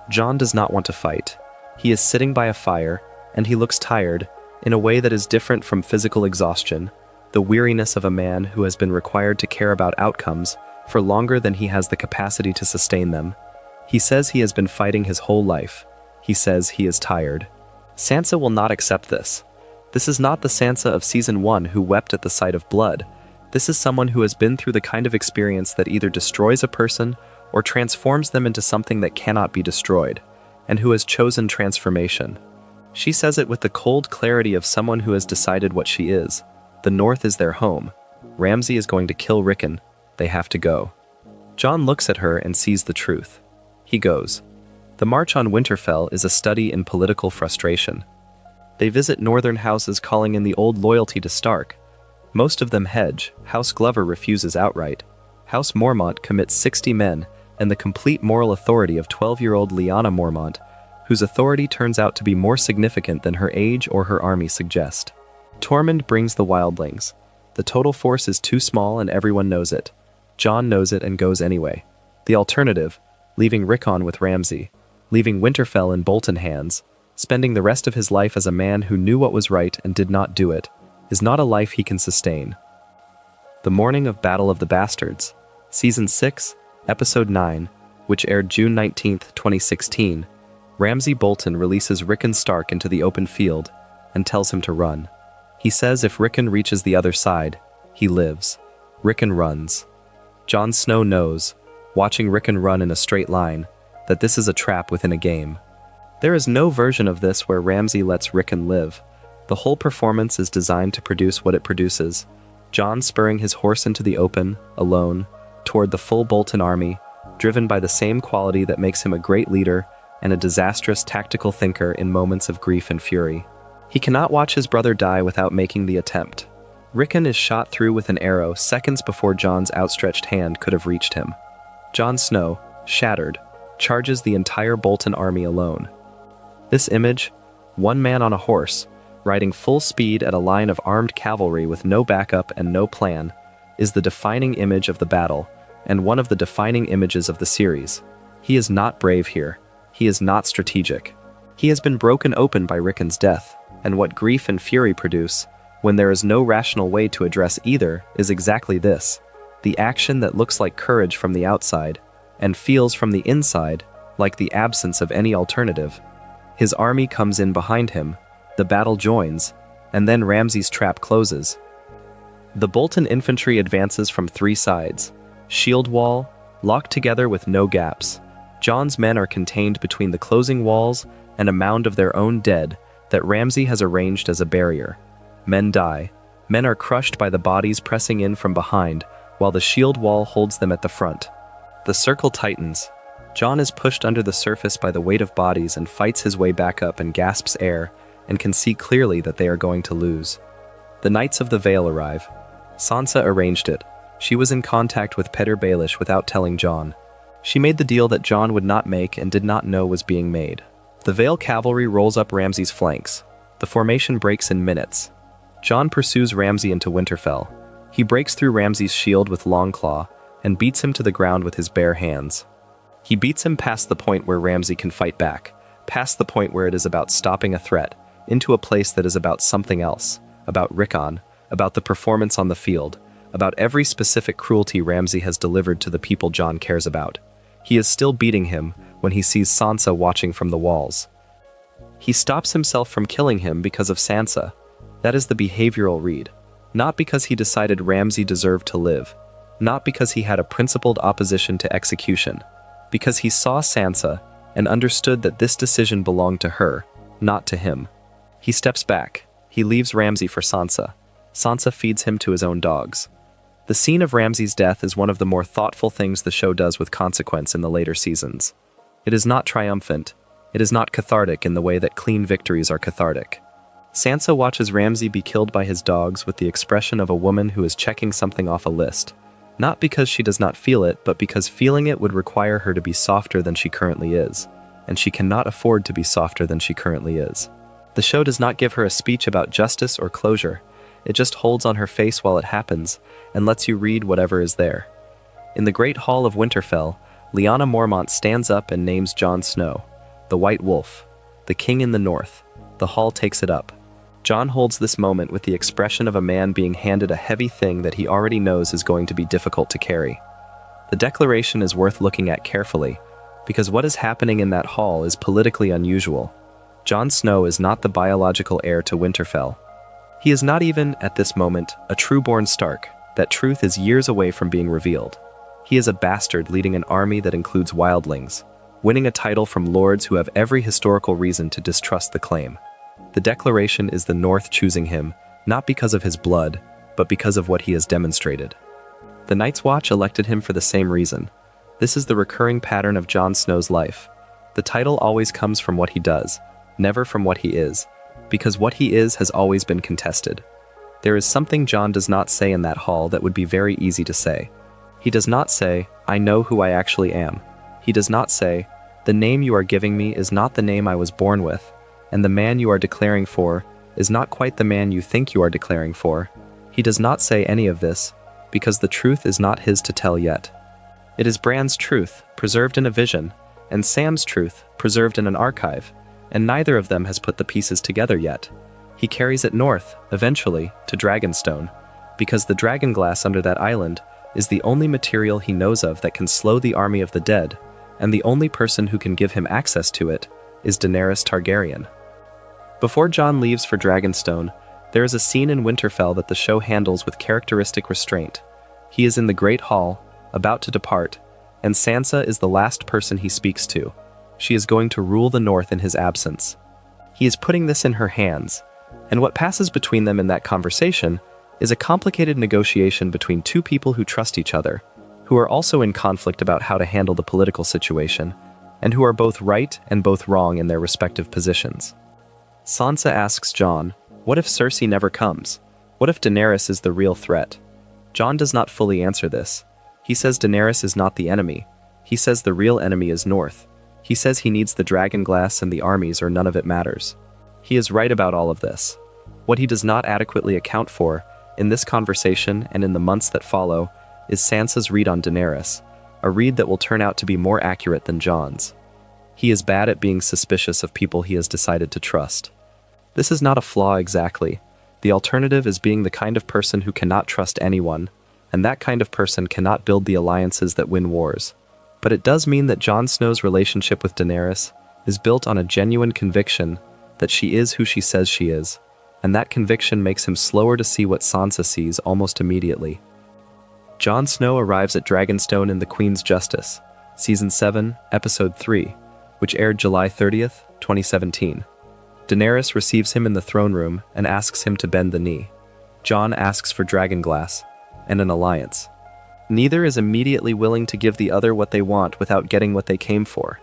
Jon does not want to fight. He is sitting by a fire, and he looks tired, in a way that is different from physical exhaustion, the weariness of a man who has been required to care about outcomes for longer than he has the capacity to sustain them. He says he has been fighting his whole life. He says he is tired. Sansa will not accept this. This is not the Sansa of Season 1 who wept at the sight of blood. This is someone who has been through the kind of experience that either destroys a person or transforms them into something that cannot be destroyed, and who has chosen transformation. She says it with the cold clarity of someone who has decided what she is. The North is their home. Ramsay is going to kill Rickon. They have to go. Jon looks at her and sees the truth. He goes. The March on Winterfell is a study in political frustration. They visit northern houses calling in the old loyalty to Stark. Most of them hedge. House Glover refuses outright. House Mormont commits 60 men and the complete moral authority of 12-year-old Lyanna Mormont, whose authority turns out to be more significant than her age or her army suggest. Tormund brings the wildlings. The total force is too small and everyone knows it. Jon knows it and goes anyway. The alternative, leaving Rickon with Ramsay, leaving Winterfell in Bolton hands, spending the rest of his life as a man who knew what was right and did not do it, is not a life he can sustain. The morning of Battle of the Bastards, Season 6, Episode 9, which aired June 19, 2016, Ramsay Bolton releases Rickon Stark into the open field and tells him to run. He says if Rickon reaches the other side, he lives. Rickon runs. Jon Snow knows, watching Rickon run in a straight line, that this is a trap within a game. There is no version of this where Ramsay lets Rickon live. The whole performance is designed to produce what it produces. Jon spurring his horse into the open, alone, toward the full Bolton army, driven by the same quality that makes him a great leader and a disastrous tactical thinker in moments of grief and fury. He cannot watch his brother die without making the attempt. Rickon is shot through with an arrow seconds before Jon's outstretched hand could have reached him. Jon Snow, shattered, charges the entire Bolton army alone. This image, one man on a horse, riding full speed at a line of armed cavalry with no backup and no plan, is the defining image of the battle, and one of the defining images of the series. He is not brave here. He is not strategic. He has been broken open by Rickon's death, and what grief and fury produce, when there is no rational way to address either, is exactly this: the action that looks like courage from the outside, and feels from the inside like the absence of any alternative. His army comes in behind him, the battle joins, and then Ramsay's trap closes. The Bolton infantry advances from three sides, shield wall, locked together with no gaps. Jon's men are contained between the closing walls and a mound of their own dead that Ramsay has arranged as a barrier. Men die. Men are crushed by the bodies pressing in from behind, while the shield wall holds them at the front. The circle tightens. Jon is pushed under the surface by the weight of bodies and fights his way back up and gasps air, and can see clearly that they are going to lose. The Knights of the Vale arrive. Sansa arranged it. She was in contact with Petyr Baelish without telling Jon. She made the deal that Jon would not make and did not know was being made. The Vale cavalry rolls up Ramsay's flanks. The formation breaks in minutes. Jon pursues Ramsay into Winterfell. He breaks through Ramsay's shield with Longclaw and beats him to the ground with his bare hands. He beats him past the point where Ramsay can fight back, past the point where it is about stopping a threat, into a place that is about something else, about Rickon, about the performance on the field, about every specific cruelty Ramsay has delivered to the people Jon cares about. He is still beating him when he sees Sansa watching from the walls. He stops himself from killing him because of Sansa. That is the behavioral read. Not because he decided Ramsay deserved to live. Not because he had a principled opposition to execution. Because he saw Sansa and understood that this decision belonged to her, not to him. He steps back. He leaves Ramsay for Sansa. Sansa feeds him to his own dogs. The scene of Ramsay's death is one of the more thoughtful things the show does with consequence in the later seasons. It is not triumphant. It is not cathartic in the way that clean victories are cathartic. Sansa watches Ramsay be killed by his dogs with the expression of a woman who is checking something off a list. Not because she does not feel it, but because feeling it would require her to be softer than she currently is, and she cannot afford to be softer than she currently is. The show does not give her a speech about justice or closure. It just holds on her face while it happens, and lets you read whatever is there. In the Great Hall of Winterfell, Lyanna Mormont stands up and names Jon Snow, the White Wolf, the King in the North. The hall takes it up. Jon holds this moment with the expression of a man being handed a heavy thing that he already knows is going to be difficult to carry. The declaration is worth looking at carefully, because what is happening in that hall is politically unusual. Jon Snow is not the biological heir to Winterfell. He is not even, at this moment, a true-born Stark. That truth is years away from being revealed. He is a bastard leading an army that includes wildlings, winning a title from lords who have every historical reason to distrust the claim. The declaration is the North choosing him, not because of his blood, but because of what he has demonstrated. The Night's Watch elected him for the same reason. This is the recurring pattern of Jon Snow's life. The title always comes from what he does, never from what he is, because what he is has always been contested. There is something Jon does not say in that hall that would be very easy to say. He does not say, "I know who I actually am." He does not say, "The name you are giving me is not the name I was born with, and the man you are declaring for is not quite the man you think you are declaring for." He does not say any of this, because the truth is not his to tell yet. It is Bran's truth, preserved in a vision, and Sam's truth, preserved in an archive, and neither of them has put the pieces together yet. He carries it north, eventually, to Dragonstone, because the dragonglass under that island is the only material he knows of that can slow the army of the dead, and the only person who can give him access to it is Daenerys Targaryen. Before Jon leaves for Dragonstone, there is a scene in Winterfell that the show handles with characteristic restraint. He is in the Great Hall, about to depart, and Sansa is the last person he speaks to. She is going to rule the North in his absence. He is putting this in her hands, and what passes between them in that conversation is a complicated negotiation between two people who trust each other, who are also in conflict about how to handle the political situation, and who are both right and both wrong in their respective positions. Sansa asks Jon, "What if Cersei never comes? What if Daenerys is the real threat?" Jon does not fully answer this. He says Daenerys is not the enemy. He says the real enemy is North. He says he needs the dragonglass and the armies or none of it matters. He is right about all of this. What he does not adequately account for, in this conversation and in the months that follow, is Sansa's read on Daenerys, a read that will turn out to be more accurate than Jon's. He is bad at being suspicious of people he has decided to trust. This is not a flaw exactly. The alternative is being the kind of person who cannot trust anyone, and that kind of person cannot build the alliances that win wars. But it does mean that Jon Snow's relationship with Daenerys is built on a genuine conviction that she is who she says she is, and that conviction makes him slower to see what Sansa sees almost immediately. Jon Snow arrives at Dragonstone in The Queen's Justice, Season 7, Episode 3, which aired July 30th, 2017. Daenerys receives him in the throne room and asks him to bend the knee. Jon asks for dragonglass and an alliance. Neither is immediately willing to give the other what they want without getting what they came for.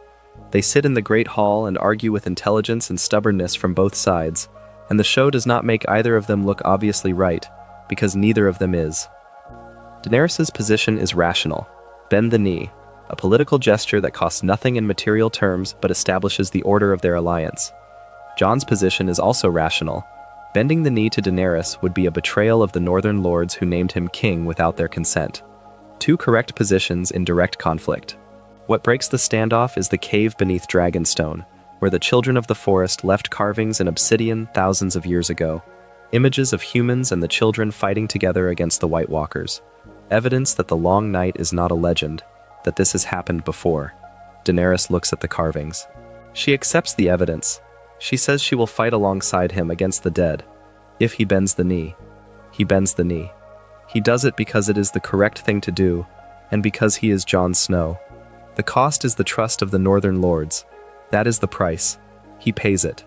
They sit in the Great Hall and argue with intelligence and stubbornness from both sides, and the show does not make either of them look obviously right, because neither of them is. Daenerys' position is rational. Bend the knee, a political gesture that costs nothing in material terms but establishes the order of their alliance. Jon's position is also rational. Bending the knee to Daenerys would be a betrayal of the Northern Lords who named him king without their consent. Two correct positions in direct conflict. What breaks the standoff is the cave beneath Dragonstone, where the children of the forest left carvings in obsidian thousands of years ago, images of humans and the children fighting together against the White Walkers. Evidence that the Long Night is not a legend, that this has happened before. Daenerys looks at the carvings. She accepts the evidence. She says she will fight alongside him against the dead. If he bends the knee, he bends the knee. He does it because it is the correct thing to do, and because he is Jon Snow. The cost is the trust of the Northern Lords. That is the price. He pays it.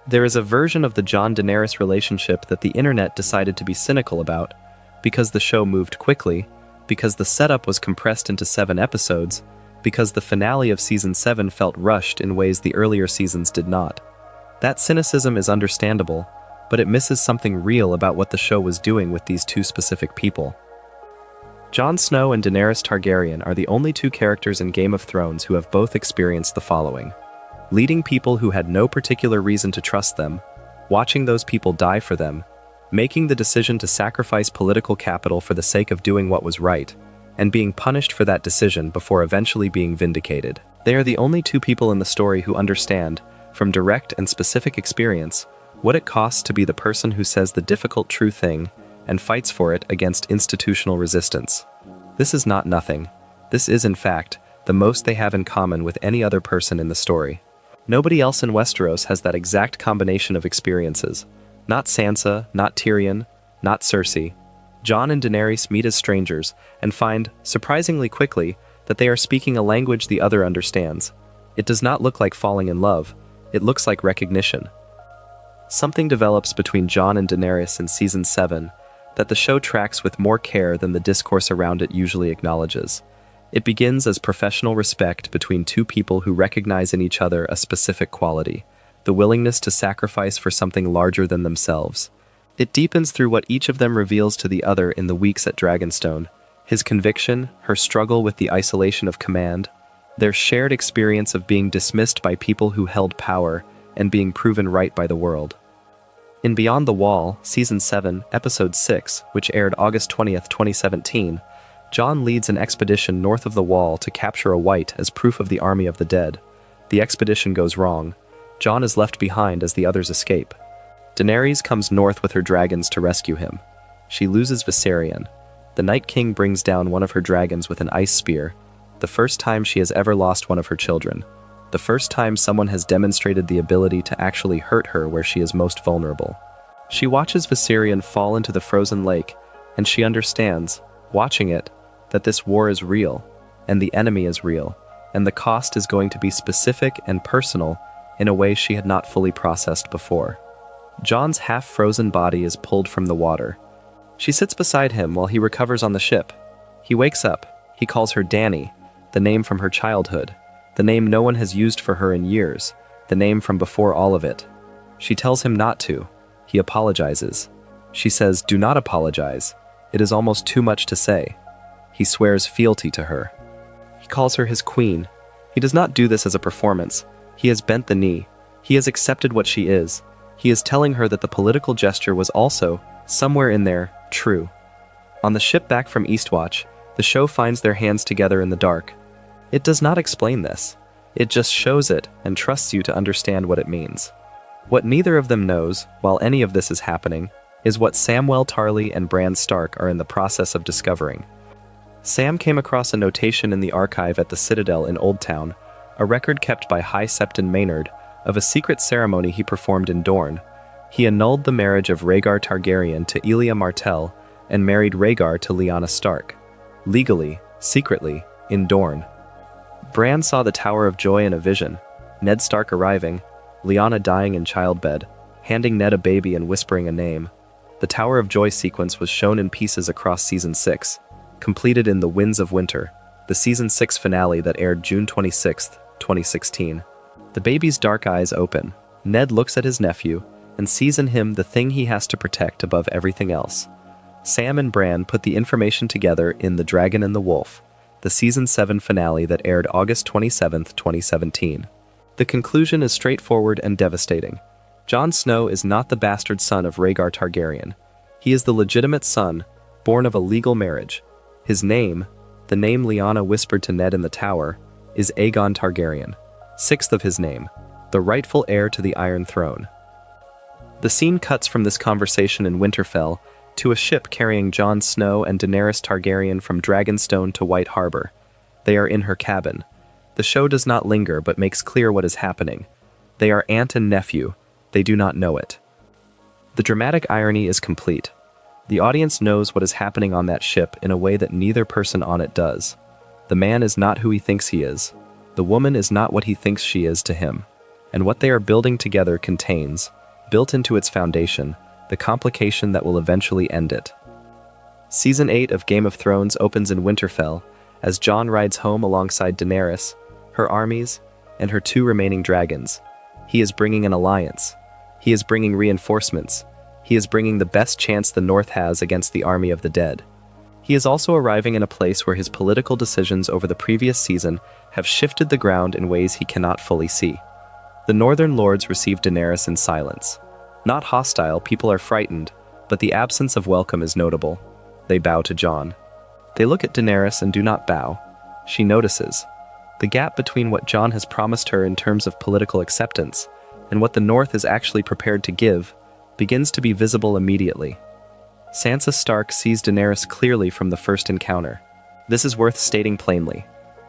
There is a version of the Jon-Daenerys relationship that the internet decided to be cynical about, because the show moved quickly, because the setup was compressed into 7 episodes, because the finale of Season 7 felt rushed in ways the earlier seasons did not. That cynicism is understandable, but it misses something real about what the show was doing with these two specific people. Jon Snow and Daenerys Targaryen are the only 2 characters in Game of Thrones who have both experienced the following: leading people who had no particular reason to trust them, watching those people die for them, making the decision to sacrifice political capital for the sake of doing what was right, and being punished for that decision before eventually being vindicated. They are the only 2 people in the story who understand, from direct and specific experience, what it costs to be the person who says the difficult true thing and fights for it against institutional resistance. This is not nothing. This is, in fact, the most they have in common with any other person in the story. Nobody else in Westeros has that exact combination of experiences. Not Sansa, not Tyrion, not Cersei. Jon and Daenerys meet as strangers and find, surprisingly quickly, that they are speaking a language the other understands. It does not look like falling in love. It looks like recognition. Something develops between Jon and Daenerys in Season 7 that the show tracks with more care than the discourse around it usually acknowledges. It begins as professional respect between 2 people who recognize in each other a specific quality, the willingness to sacrifice for something larger than themselves. It deepens through what each of them reveals to the other in the weeks at Dragonstone: his conviction, her struggle with the isolation of command, their shared experience of being dismissed by people who held power and being proven right by the world. In Beyond the Wall, Season 7, Episode 6, which aired August 20th, 2017, Jon leads an expedition north of the Wall to capture a white as proof of the army of the dead. The expedition goes wrong. Jon is left behind as the others escape. Daenerys comes north with her dragons to rescue him. She loses Viserion. The Night King brings down one of her dragons with an ice spear, the first time she has ever lost one of her children. The first time someone has demonstrated the ability to actually hurt her where she is most vulnerable. She watches Viserion fall into the frozen lake, and she understands, watching it, that this war is real, and the enemy is real, and the cost is going to be specific and personal in a way she had not fully processed before. Jon's half-frozen body is pulled from the water. She sits beside him while he recovers on the ship. He wakes up. He calls her Dany, the name from her childhood, the name no one has used for her in years, the name from before all of it. She tells him not to. He apologizes. She says, "Do not apologize. It is almost too much to say." He swears fealty to her. He calls her his queen. He does not do this as a performance. He has bent the knee. He has accepted what she is. He is telling her that the political gesture was also, somewhere in there, true. On the ship back from Eastwatch, the show finds their hands together in the dark. It does not explain this. It just shows it and trusts you to understand what it means. What neither of them knows, while any of this is happening, is what Samwell Tarly and Bran Stark are in the process of discovering. Sam came across a notation in the archive at the Citadel in Old Town, a record kept by High Septon Maynard, of a secret ceremony he performed in Dorne. He annulled the marriage of Rhaegar Targaryen to Elia Martell and married Rhaegar to Lyanna Stark. Legally, secretly, in Dorne. Bran saw the Tower of Joy in a vision, Ned Stark arriving, Lyanna dying in childbed, handing Ned a baby and whispering a name. The Tower of Joy sequence was shown in pieces across Season 6, completed in The Winds of Winter, the Season 6 finale that aired June 26, 2016. The baby's dark eyes open. Ned looks at his nephew and sees in him the thing he has to protect above everything else. Sam and Bran put the information together in The Dragon and the Wolf, the Season 7 finale that aired August 27, 2017. The conclusion is straightforward and devastating. Jon Snow is not the bastard son of Rhaegar Targaryen. He is the legitimate son, born of a legal marriage. His name, the name Lyanna whispered to Ned in the tower, is Aegon Targaryen, sixth of his name, the rightful heir to the Iron Throne. The scene cuts from this conversation in Winterfell to a ship carrying Jon Snow and Daenerys Targaryen from Dragonstone to White Harbor. They are in her cabin. The show does not linger but makes clear what is happening. They are aunt and nephew. They do not know it. The dramatic irony is complete. The audience knows what is happening on that ship in a way that neither person on it does. The man is not who he thinks he is. The woman is not what he thinks she is to him. And what they are building together contains, built into its foundation, the complication that will eventually end it. Season 8 of Game of Thrones opens in Winterfell as Jon rides home alongside Daenerys, her armies, and her 2 remaining dragons. He is bringing an alliance. He is bringing reinforcements. He is bringing the best chance the North has against the army of the dead. He is also arriving in a place where his political decisions over the previous season have shifted the ground in ways he cannot fully see. The Northern Lords receive Daenerys in silence. Not hostile, people are frightened, but the absence of welcome is notable. They bow to Jon. They look at Daenerys and do not bow. She notices. The gap between what Jon has promised her in terms of political acceptance and what the North is actually prepared to give begins to be visible immediately. Sansa Stark sees Daenerys clearly from the first encounter. This is worth stating plainly,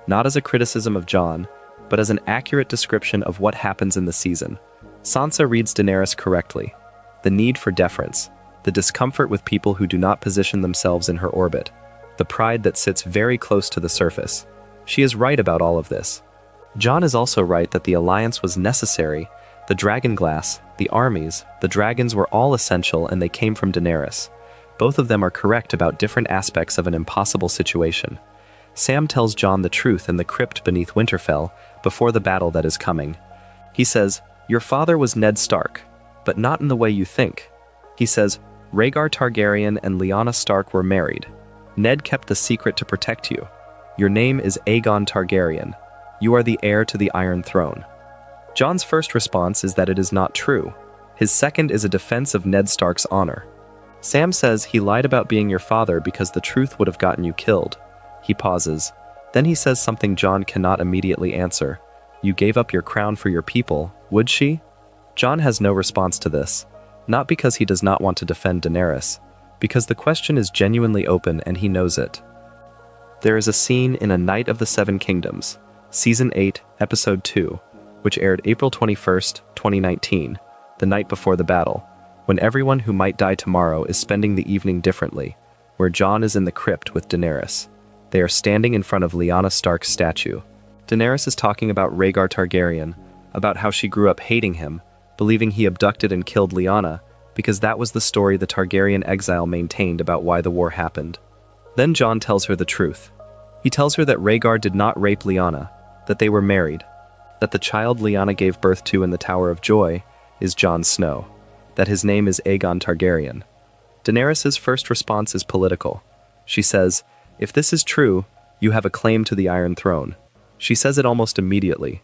not as a criticism of Jon, but as an accurate description of what happens in the season. Sansa reads Daenerys correctly. The need for deference, the discomfort with people who do not position themselves in her orbit, the pride that sits very close to the surface. She is right about all of this. Jon is also right that the alliance was necessary. The dragonglass, the armies, the dragons were all essential and they came from Daenerys. Both of them are correct about different aspects of an impossible situation. Sam tells Jon the truth in the crypt beneath Winterfell before the battle that is coming. He says, "Your father was Ned Stark, but not in the way you think." He says, "Rhaegar Targaryen and Lyanna Stark were married. Ned kept the secret to protect you. Your name is Aegon Targaryen. You are the heir to the Iron Throne." Jon's first response is that it is not true. His second is a defense of Ned Stark's honor. Sam says he lied about being your father because the truth would have gotten you killed. He pauses. Then he says something Jon cannot immediately answer. "You gave up your crown for your people, would she?" Jon has no response to this. Not because he does not want to defend Daenerys, because the question is genuinely open and he knows it. There is a scene in A Night of the Seven Kingdoms, Season 8, Episode 2, which aired April 21st, 2019, the night before the battle, when everyone who might die tomorrow is spending the evening differently, where Jon is in the crypt with Daenerys. They are standing in front of Lyanna Stark's statue. Daenerys is talking about Rhaegar Targaryen, about how she grew up hating him, believing he abducted and killed Lyanna, because that was the story the Targaryen exile maintained about why the war happened. Then Jon tells her the truth. He tells her that Rhaegar did not rape Lyanna, that they were married, that the child Lyanna gave birth to in the Tower of Joy is Jon Snow, that his name is Aegon Targaryen. Daenerys' first response is political. She says, "If this is true, you have a claim to the Iron Throne." She says it almost immediately.